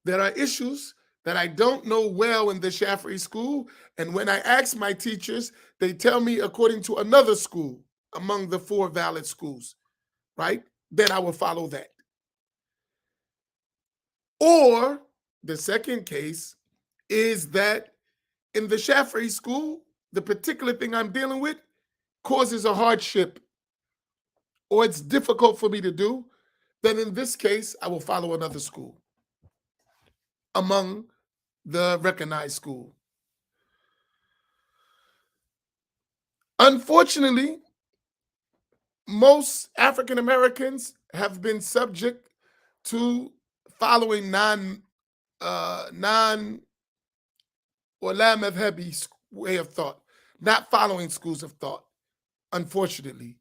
[SPEAKER 1] there are issues that I don't know well in the Shafi'i school, and when I ask my teachers, they tell me according to another school among the four valid schools, right? Then I will follow that. Or the second case is that in the Shafi'i school, the particular thing I'm dealing with causes a hardship or it's difficult for me to do, then in this case, I will follow another school among the recognized school. Unfortunately, most African Americans have been subject to following non or la madhhabi way of thought, not following schools of thought. unfortunately.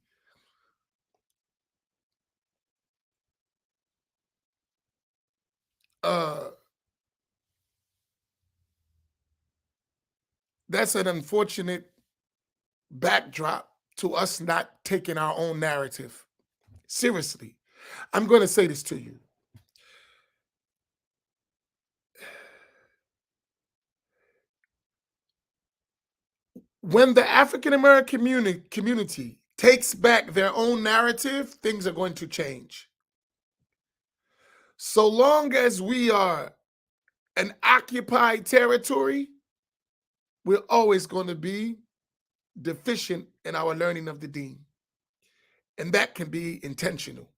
[SPEAKER 1] Uh, that's an unfortunate backdrop to us not taking our own narrative seriously. I'm going to say this to you. When the African American community takes back their own narrative, things are going to change. So long as we are an occupied territory, we're always going to be deficient in our learning of the deen. And that can be intentional.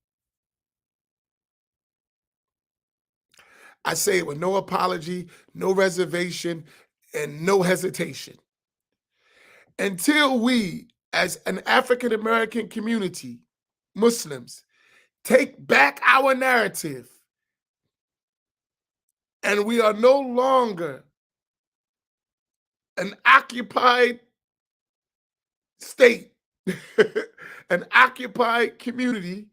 [SPEAKER 1] I say it with no apology, no reservation, and no hesitation. Until we, as an African American community, Muslims, take back our narrative, and we are no longer an occupied state, an occupied community,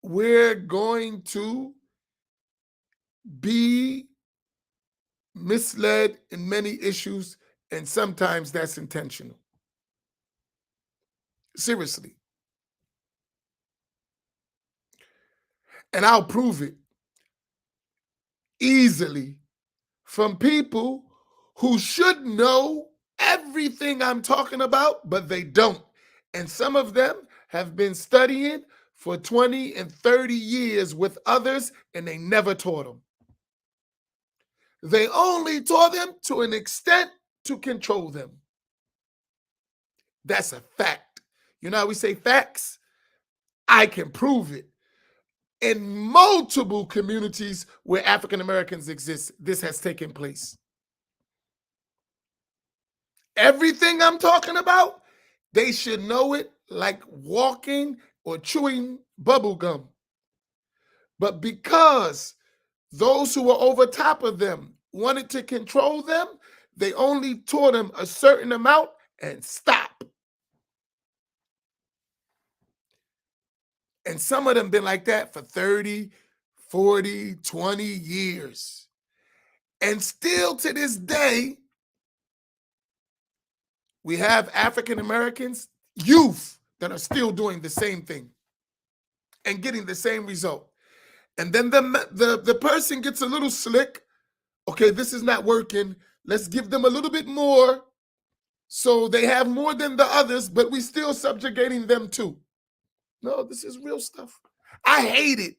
[SPEAKER 1] we're going to be misled in many issues, and sometimes that's intentional. Seriously. And I'll prove it easily from people who should know everything I'm talking about, but they don't. And some of them have been studying for 20 and 30 years with others, and they never taught them. They only taught them to an extent to control them. That's a fact. You know how we say facts? I can prove it. In multiple communities where African Americans exist, this has taken place. Everything I'm talking about, they should know it like walking or chewing bubble gum. But because those who were over top of them wanted to control them, they only taught them a certain amount and stop. And some of them been like that for 30, 40, 20 years. And still to this day, we have African Americans, youth, that are still doing the same thing and getting the same result. And then the person gets a little slick. Okay, this is not working. Let's give them a little bit more so they have more than the others, but we still subjugating them too. No, this is real stuff. I hate it.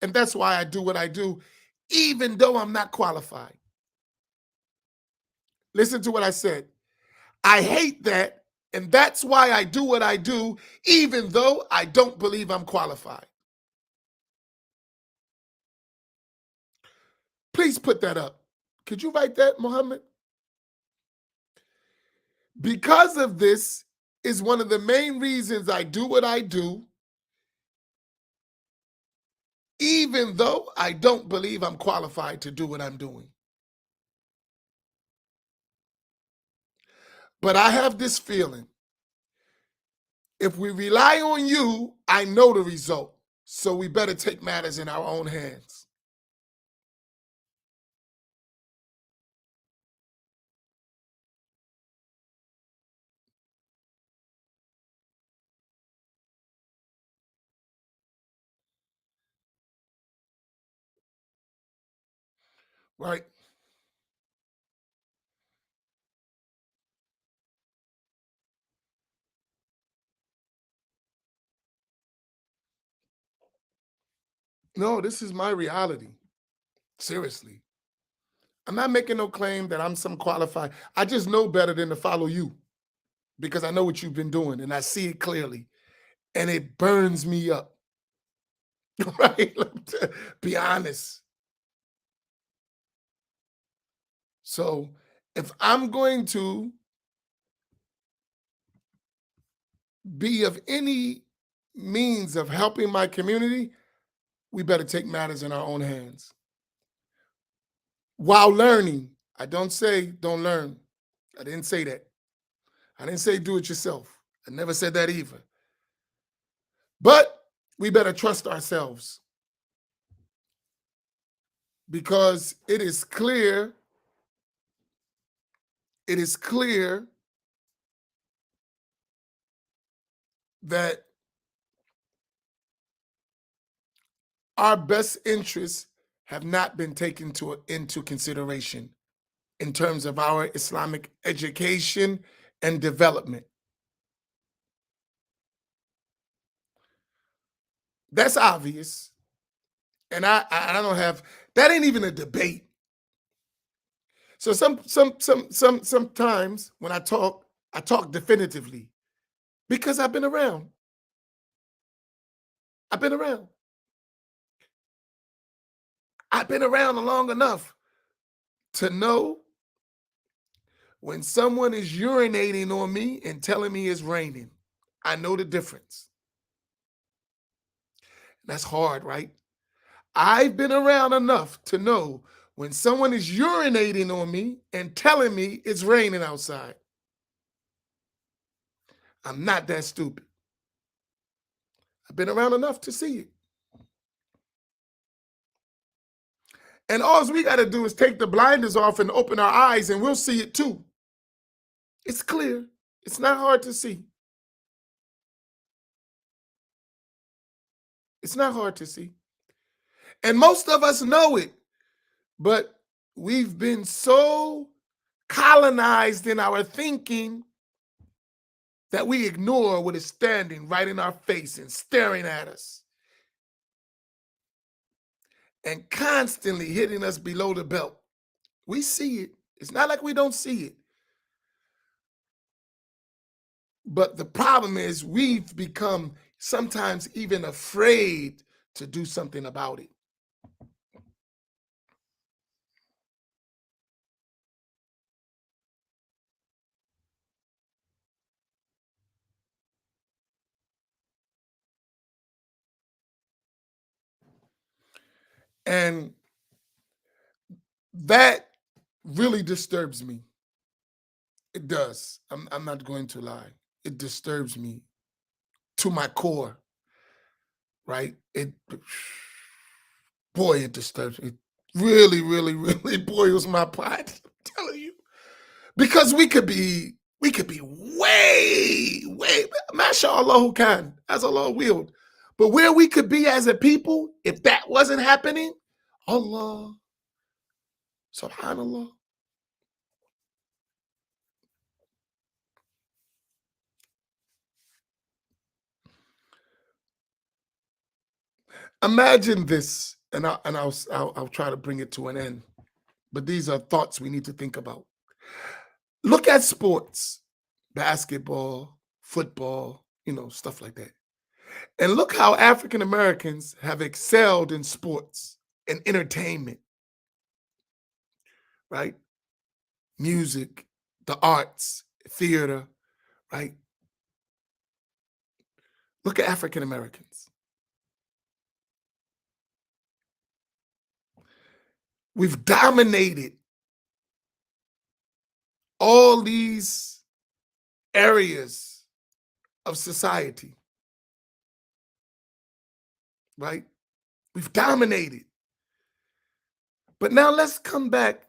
[SPEAKER 1] And that's why I do what I do, even though I'm not qualified. Listen to what I said. I hate that, and that's why I do what I do, even though I don't believe I'm qualified. Please put that up. Could you write that, Muhammad? Because of this is one of the main reasons I do what I do, even though I don't believe I'm qualified to do what I'm doing. But I have this feeling. If we rely on you, I know the result. So we better take matters in our own hands. Right? No, this is my reality. Seriously. I'm not making no claim that I'm some qualified. I just know better than to follow you because I know what you've been doing and I see it clearly and it burns me up. Right? Be honest. So if I'm going to be of any means of helping my community, we better take matters in our own hands. While learning, I don't say don't learn. I didn't say that. I didn't say do it yourself. I never said that either. But we better trust ourselves, because it is clear that our best interests have not been taken into consideration in terms of our Islamic education and development. That's obvious. And I don't have, that ain't even a debate. So sometimes when I talk definitively because I've been around. I've been around. I've been around long enough to know when someone is urinating on me and telling me it's raining. I know the difference. That's hard, right? I've been around enough to know when someone is urinating on me and telling me it's raining outside. I'm not that stupid. I've been around enough to see it. And all we got to do is take the blinders off and open our eyes, and we'll see it too. It's clear. It's not hard to see. It's not hard to see. And most of us know it, but we've been so colonized in our thinking that we ignore what is standing right in our face and staring at us and constantly hitting us below the belt. We see it. It's not like we don't see it. But the problem is we've become sometimes even afraid to do something about it. And that really disturbs me. It does. I'm not going to lie. It disturbs me to my core, right? Boy, it disturbs me. It really, really, really boils my pot. I'm telling you. Because we could be way, mashallah who can, as Allah willed. But where we could be as a people, if that wasn't happening, Allah, subhanallah. Imagine this, and I'll try to bring it to an end. But these are thoughts we need to think about. Look at sports, basketball, football, stuff like that. And look how African Americans have excelled in sports and entertainment, right? Music, the arts, theater, right? Look at African Americans. We've dominated all these areas of society, right? We've dominated. But now let's come back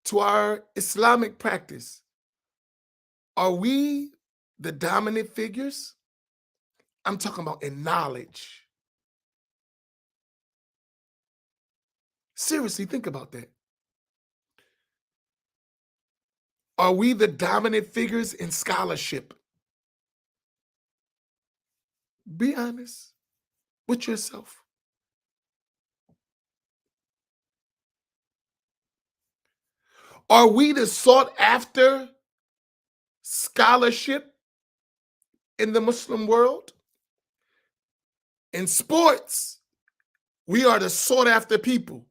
[SPEAKER 1] to our Islamic practice. Are we the dominant figures? I'm talking about in knowledge. Seriously, think about that. Are we the dominant figures in scholarship? Be honest with yourself. Are we the sought after scholarship in the Muslim world? In sports, we are the sought after people.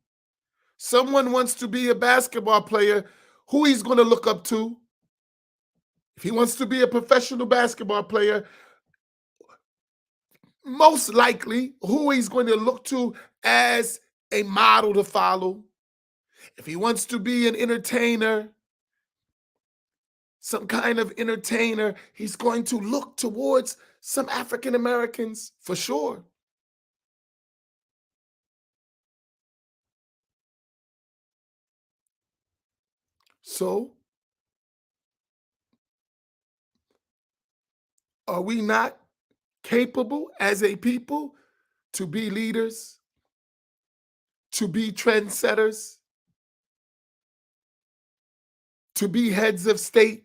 [SPEAKER 1] Someone wants to be a basketball player, who he's going to look up to? If he wants to be a professional basketball player, most likely who he's going to look to as a model to follow. If he wants to be an entertainer, some kind of entertainer, he's going to look towards some African Americans for sure. So, are we not capable as a people to be leaders, to be trendsetters, to be heads of state?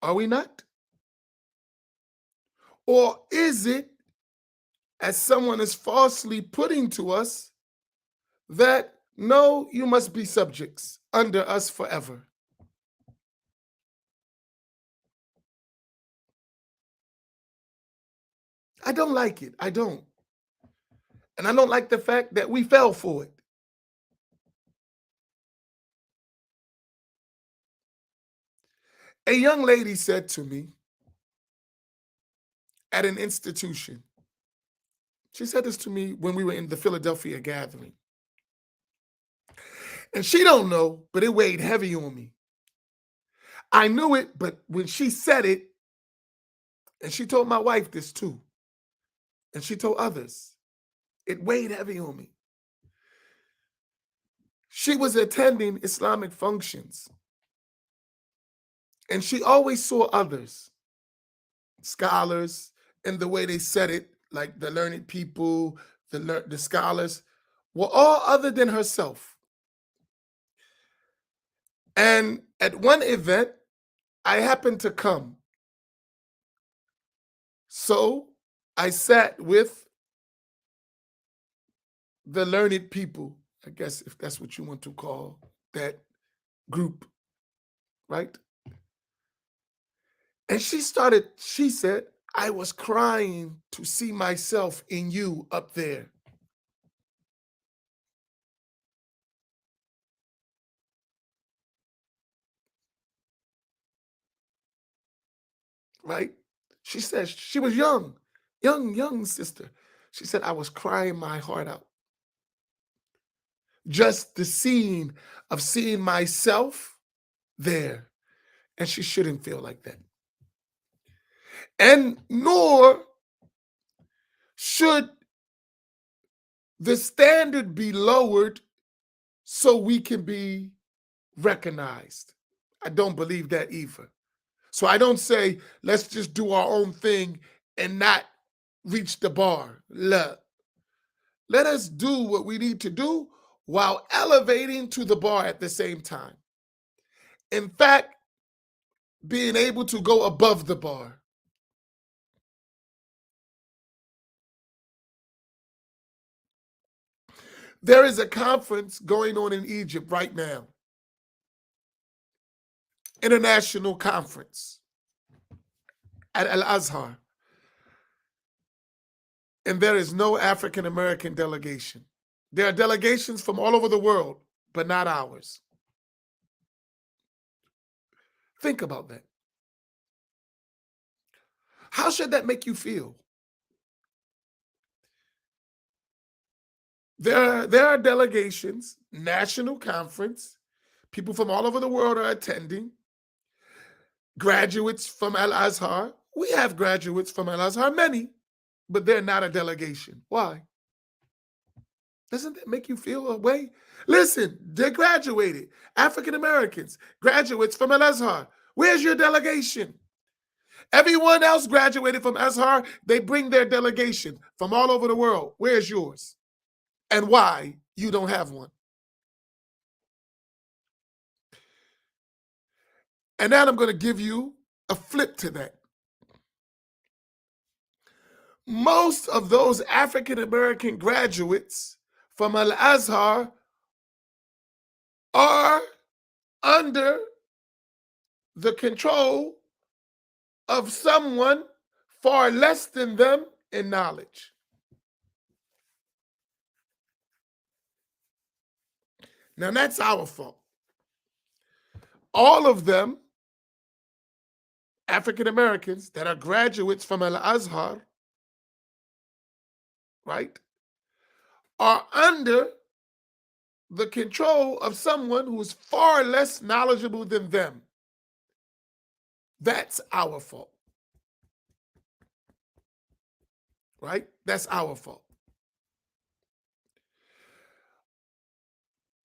[SPEAKER 1] Are we not? Or is it, as someone is falsely putting to us, that no, you must be subjects under us forever? I don't like it. I don't. And I don't like the fact that we fell for it. A young lady said to me at an institution, she said this to me when we were in the Philadelphia gathering. And she don't know, but it weighed heavy on me. I knew it, but when she said it, and she told my wife this too, and she told others, it weighed heavy on me. She was attending Islamic functions, and she always saw others, scholars, and the way they said it, like the learned people, the scholars, were all other than herself. And at one event, I happened to come. So I sat with the learned people, I guess, if that's what you want to call that group, right? And she said, I was crying to see myself in you up there. Right? She said she was young sister. She said, I was crying my heart out. Just the scene of seeing myself there. And she shouldn't feel like that. And nor should the standard be lowered so we can be recognized. I don't believe that either. So I don't say, let's just do our own thing and not reach the bar. Let us do what we need to do while elevating to the bar at the same time. In fact, being able to go above the bar. There is a conference going on in Egypt right now. International conference at Al-Azhar. And there is no African American delegation. There are delegations from all over the world, but not ours. Think about that. How should that make you feel? There are delegations, national conference, people from all over the world are attending, graduates from Al-Azhar. We have graduates from Al-Azhar, many, but they're not a delegation. Why? Doesn't that make you feel a way? Listen, they graduated. African Americans, graduates from Al-Azhar. Where's your delegation? Everyone else graduated from Azhar. They bring their delegation from all over the world. Where's yours? And why you don't have one? And now I'm going to give you a flip to that. Most of those African American graduates from Al-Azhar are under the control of someone far less than them in knowledge. Now that's our fault. All of them, African Americans that are graduates from Al-Azhar, right, are under the control of someone who is far less knowledgeable than them. That's our fault, right? That's our fault.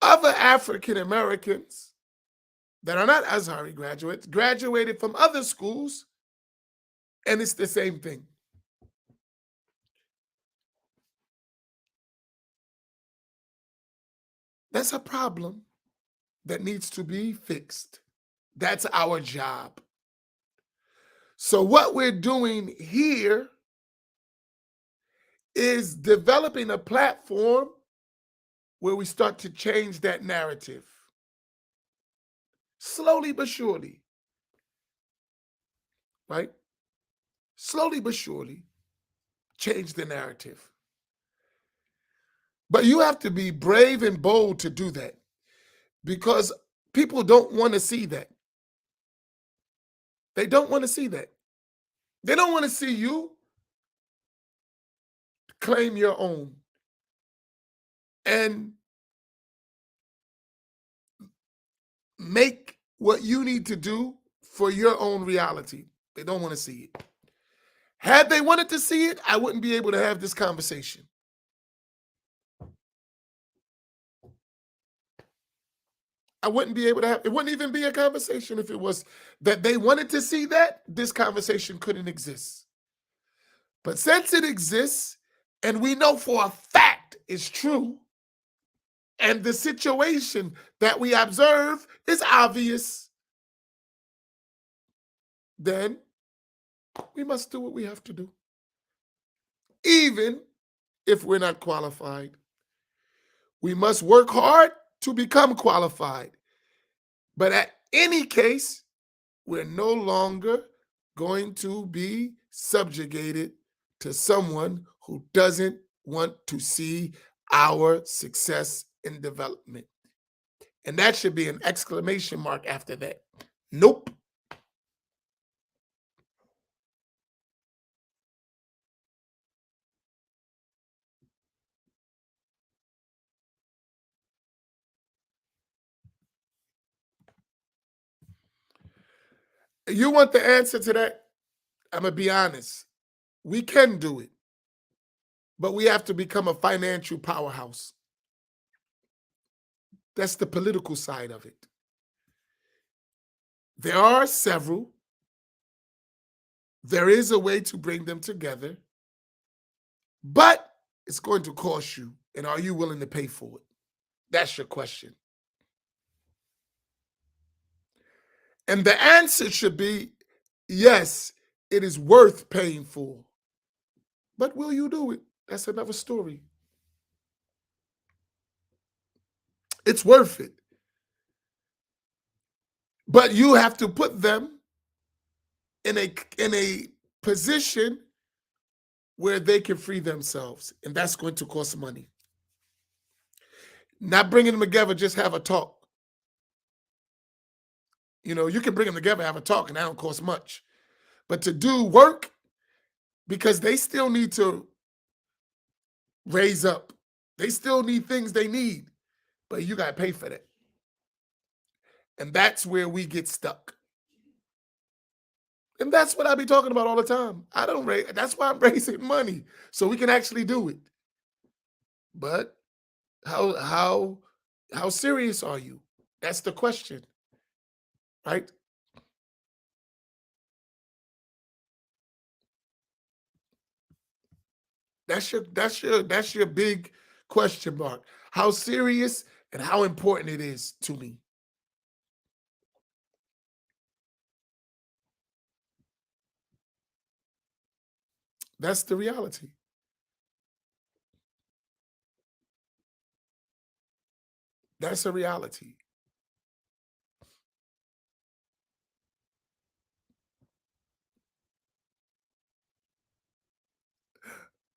[SPEAKER 1] Other African Americans that are not Azhari graduates graduated from other schools, and it's the same thing. That's a problem that needs to be fixed. That's our job. So what we're doing here is developing a platform where we start to change that narrative. Slowly but surely, right? Slowly but surely, change the narrative. But you have to be brave and bold to do that because people don't want to see that. They don't want to see that. They don't want to see you claim your own and make what you need to do for your own reality. They don't want to see it. Had they wanted to see it, I wouldn't be able to have this conversation. I wouldn't be able to have, it wouldn't even be a conversation if it was that they wanted to see that, this conversation couldn't exist. But since it exists, and we know for a fact it's true, and the situation that we observe is obvious, then we must do what we have to do. Even if we're not qualified, we must work hard to become qualified. But at any case, we're no longer going to be subjugated to someone who doesn't want to see our success and development. And that should be an exclamation mark after that. Nope. You want the answer to that? I'm going to be honest. We can do it, but we have to become a financial powerhouse. That's the political side of it. There are several. There is a way to bring them together, but it's going to cost you. And are you willing to pay for it? That's your question. And the answer should be, yes, it is worth paying for. But will you do it? That's another story. It's worth it. But you have to put them in a position where they can free themselves. And that's going to cost money. Not bringing them together, just have a talk. You know, you can bring them together, have a talk, and that don't cost much. But to do work, because they still need to raise up. They still need things they need, but you got to pay for that. And that's where we get stuck. And that's what I be talking about all the time. I don't raise, that's why I'm raising money, so we can actually do it. But how serious are you? That's the question, right? That's your big question mark. How serious and how important it is to me. That's the reality. That's a reality.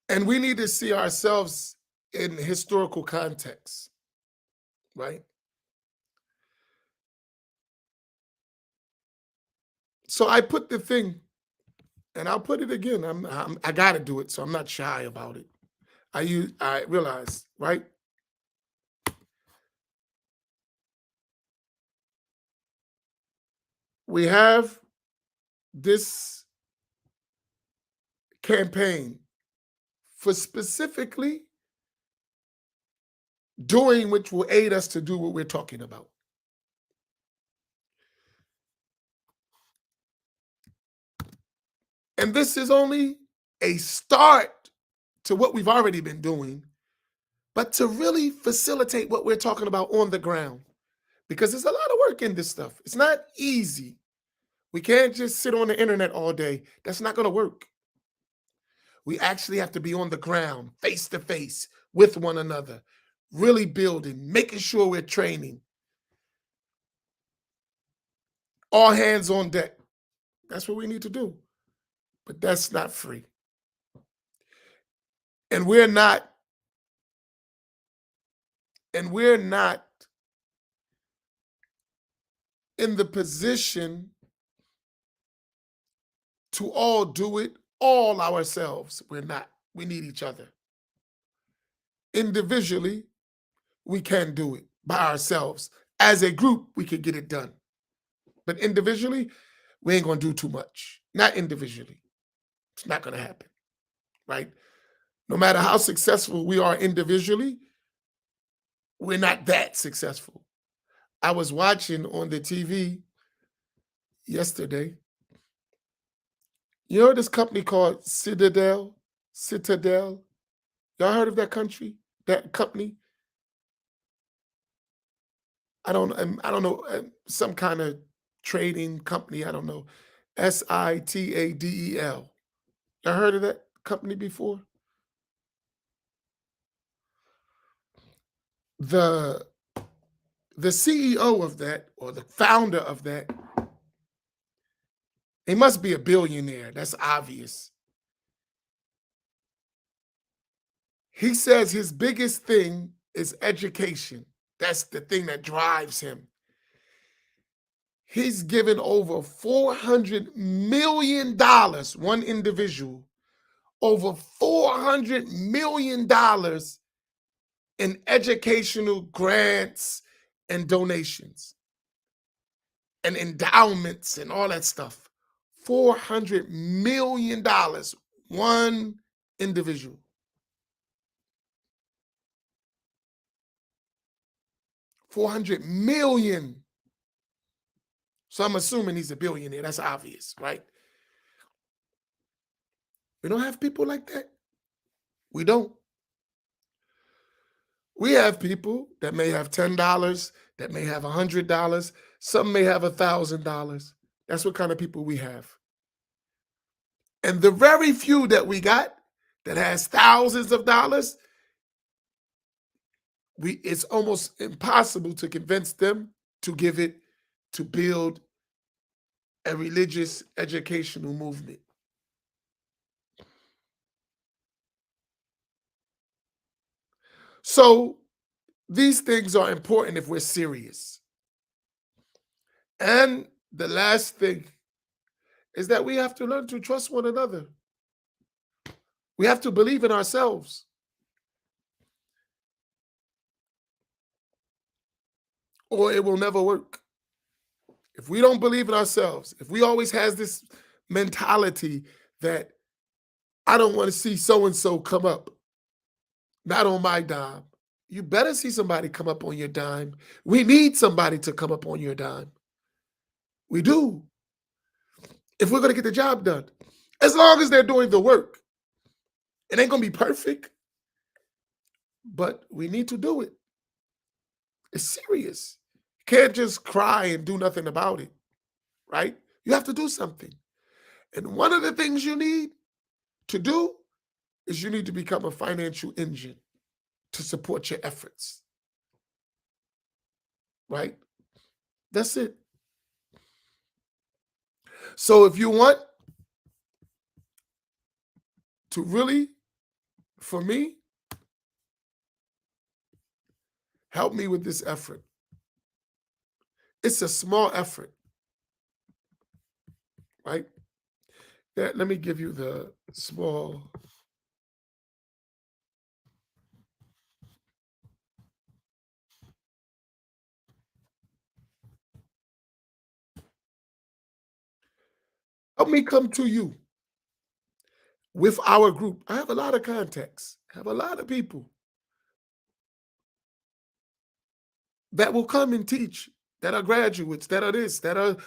[SPEAKER 1] And we need to see ourselves in historical context, right? So I put the thing, and I'll put it again. I got to do it, so I'm not shy about it. I realize, right? We have this campaign for specifically doing which will aid us to do what we're talking about. And this is only a start to what we've already been doing, but to really facilitate what we're talking about on the ground. Because there's a lot of work in this stuff. It's not easy. We can't just sit on the internet all day. That's not going to work. We actually have to be on the ground, face to face with one another, really building, making sure we're training. All hands on deck. That's what we need to do. But that's not free. And we're not in the position to all do it all ourselves. We're not. We need each other. Individually, we can do it by ourselves. As a group, we can get it done. But individually, we ain't going to do too much. Not individually. It's not going to happen, right? No matter how successful we are individually, we're not that successful. I was watching on the TV yesterday. You know this company called Citadel? Y'all heard of that company? I don't know, some kind of trading company. I don't know. Sitadel. Y'all heard of that company before? The CEO of that, or the founder of that, he must be a billionaire. That's obvious. He says his biggest thing is education. That's the thing that drives him. He's given over $400 million, one individual, over $400 million in educational grants and donations and endowments and all that stuff. $400 million, one individual. $400 million. So I'm assuming he's a billionaire. That's obvious, right? We don't have people like that. We don't. We have people that may have $10, that may have $100, some may have $1,000. That's what kind of people we have. And the very few that we got that has thousands of dollars, it's almost impossible to convince them to give it to build a religious educational movement. So these things are important if we're serious. And the last thing is that we have to learn to trust one another. We have to believe in ourselves. Or it will never work. If we don't believe in ourselves, if we always has this mentality that I don't want to see so-and-so come up, not on my dime, you better see somebody come up on your dime. We need somebody to come up on your dime. We do. If we're going to get the job done, as long as they're doing the work. It ain't going to be perfect, but we need to do it. It's serious. You can't just cry and do nothing about it, right? You have to do something. And one of the things you need to do is you need to become a financial engine to support your efforts, right? That's it. So if you want to really, for me, help me with this effort, it's a small effort, right? Let me give you the small. Help me come to you with our group. I have a lot of contacts. I have a lot of people that will come and teach, that are graduates, that are this, that are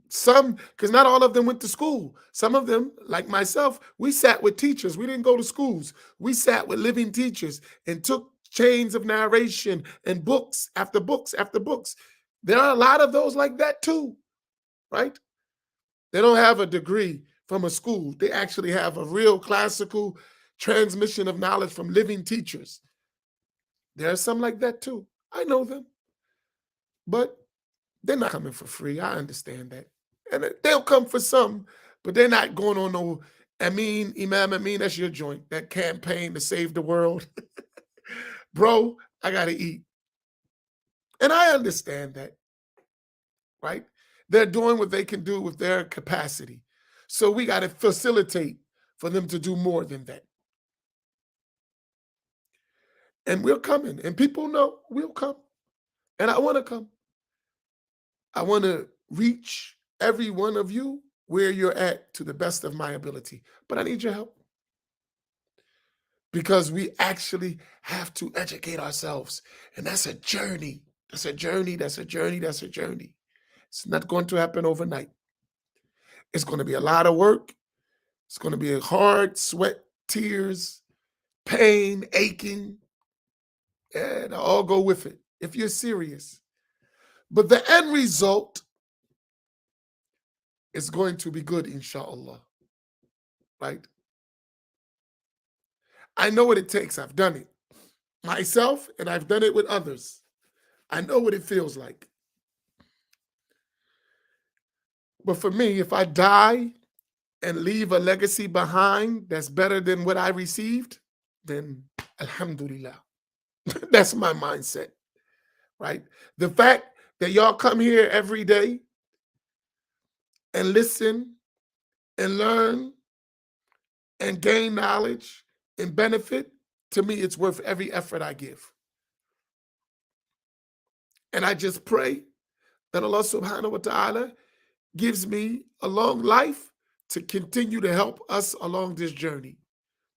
[SPEAKER 1] some, because not all of them went to school. Some of them, like myself, we sat with teachers. We didn't go to schools. We sat with living teachers and took chains of narration and books after books after books. There are a lot of those like that too, right? They don't have a degree from a school. They actually have a real classical transmission of knowledge from living teachers. There are some like that too. I know them, but they're not coming for free. I understand that. And they'll come for some, but they're not going on no Amin, Imam Amin, that's your joint, that campaign to save the world. Bro, I got to eat. And I understand that, right? They're doing what they can do with their capacity. So we got to facilitate for them to do more than that. And we're coming, and people know we'll come. And I want to come. I want to reach every one of you where you're at to the best of my ability. But I need your help. Because we actually have to educate ourselves. And that's a journey. That's a journey. That's a journey. That's a journey. It's not going to happen overnight. It's going to be a lot of work. It's going to be hard sweat, tears, pain, aching, and all go with it if you're serious. But the end result is going to be good, inshallah. Right? I know what it takes. I've done it myself, and I've done it with others. I know what it feels like. But for me, if I die and leave a legacy behind that's better than what I received, then alhamdulillah. That's my mindset, right? The fact that y'all come here every day and listen and learn and gain knowledge and benefit, to me, it's worth every effort I give. And I just pray that Allah subhanahu wa ta'ala gives me a long life to continue to help us along this journey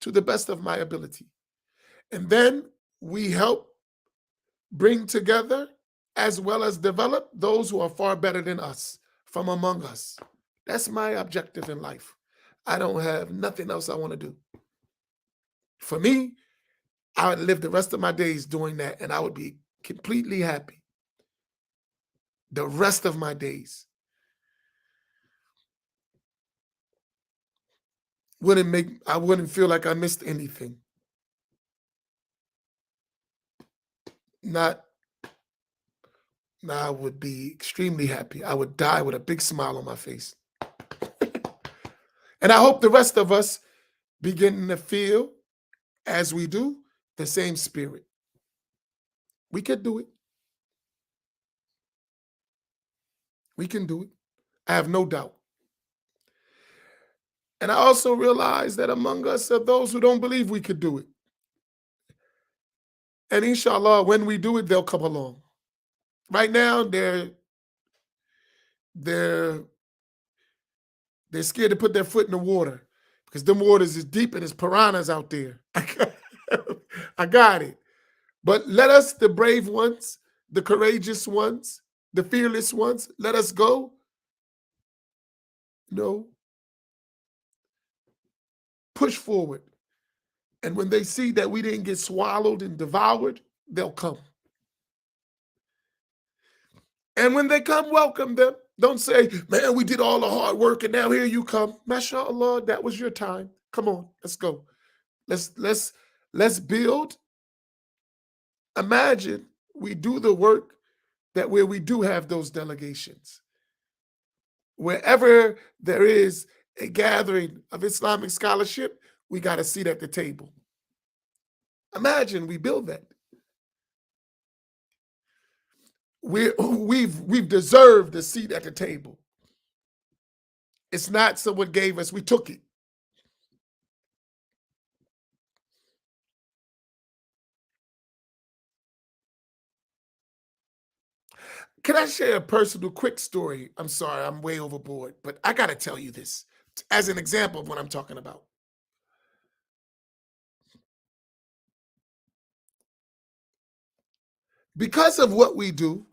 [SPEAKER 1] to the best of my ability. And then we help bring together as well as develop those who are far better than us from among us. That's my objective in life. I don't have nothing else I want to do. For me, I would live the rest of my days doing that, and I would be completely happy. The rest of my days. I wouldn't feel like I missed anything. I would be extremely happy. I would die with a big smile on my face. And I hope the rest of us begin to feel, as we do, the same spirit. We can do it. We can do it. I have no doubt. And I also realize that among us are those who don't believe we could do it. And inshallah, when we do it, they'll come along. Right now, they're scared to put their foot in the water because them waters is deep and there's piranhas out there. I got it. But let us, the brave ones, the courageous ones, the fearless ones, let us go. Push forward. And when they see that we didn't get swallowed and devoured, they'll come. And when they come, welcome them. Don't say, man, we did all the hard work and now here you come. MashaAllah, that was your time. Come on, let's go. Let's build. Imagine we do the work that where we do have those delegations. Wherever there is a gathering of Islamic scholarship, we got a seat at the table. Imagine we build that. We've deserved a seat at the table. It's not someone gave us, we took it. Can I share a personal quick story? I'm sorry, I'm way overboard, but I got to tell you this as an example of what I'm talking about. Because of what we do,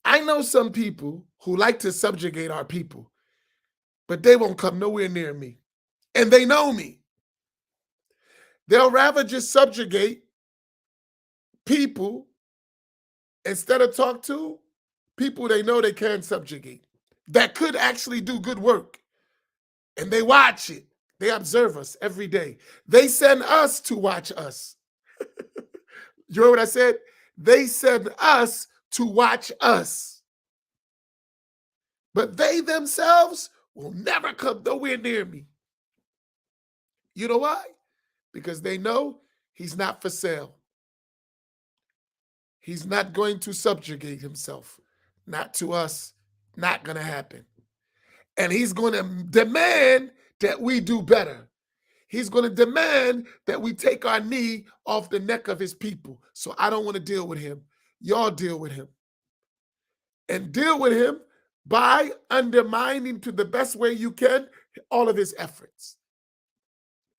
[SPEAKER 1] I know some people who like to subjugate our people, but they won't come nowhere near me. And they know me. They'll rather just subjugate people instead of talk to people they know they can subjugate, that could actually do good work. And they watch it. They observe us every day. They send us to watch us. You heard what I said? They send us to watch us. But they themselves will never come nowhere near me. You know why? Because they know he's not for sale. He's not going to subjugate himself. Not to us. Not going to happen. And he's going to demand that we do better. He's going to demand that we take our knee off the neck of his people. So I don't want to deal with him. Y'all deal with him. And deal with him by undermining to the best way you can all of his efforts.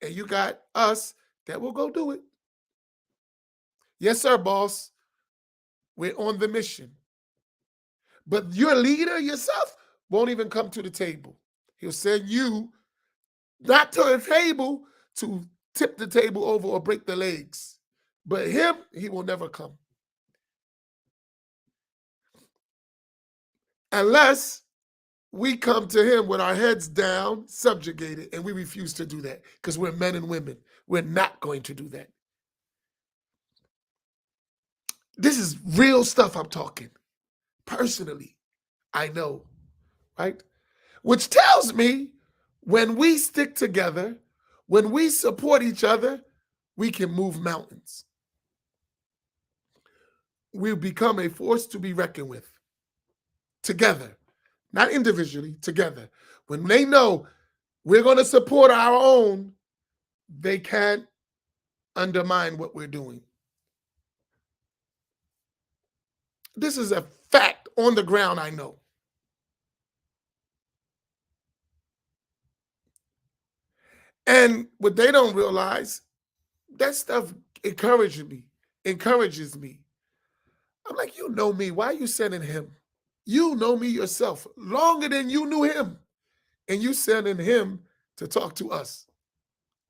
[SPEAKER 1] And you got us that will go do it. Yes, sir, boss. We're on the mission. But your leader yourself won't even come to the table. He'll send you not to the table to tip the table over or break the legs. But him, he will never come. Unless we come to him with our heads down, subjugated, and we refuse to do that because we're men and women. We're not going to do that. This is real stuff I'm talking. Personally, I know, right? Which tells me when we stick together, when we support each other, we can move mountains. We'll become a force to be reckoned with. Together, not individually, together. When they know we're going to support our own, they can't undermine what we're doing. This is a fact on the ground, I know. And what they don't realize, that stuff encourages me. I'm like, you know me. Why are you sending him? You know me yourself longer than you knew him. And you sending him to talk to us.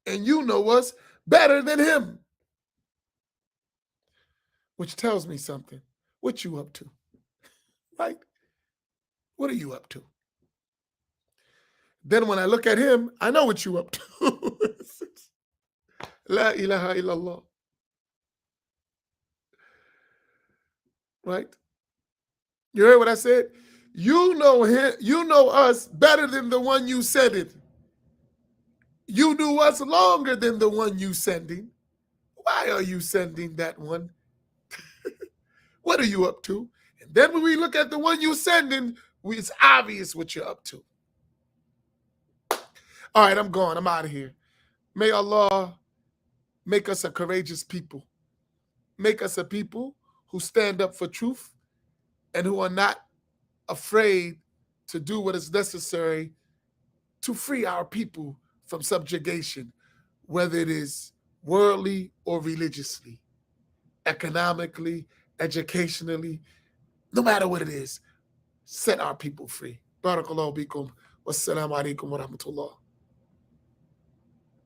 [SPEAKER 1] And you know us better than him. Which tells me something. What you up to? Right? What are you up to? Then when I look at him, I know what you up to. La ilaha illallah. Right? You heard what I said? You know him, you know us better than the one you sent it. You knew us longer than the one you sending. Why are you sending that one? What are you up to? And then when we look at the one you sending, it's obvious what you're up to. All right, I'm gone. I'm out of here. May Allah make us a courageous people. Make us a people who stand up for truth and who are not afraid to do what is necessary to free our people from subjugation, whether it is worldly or religiously, economically, educationally, no matter what it is, set our people free. Barakallahu bikum. Wassalamu alaikum wa rahmatullah.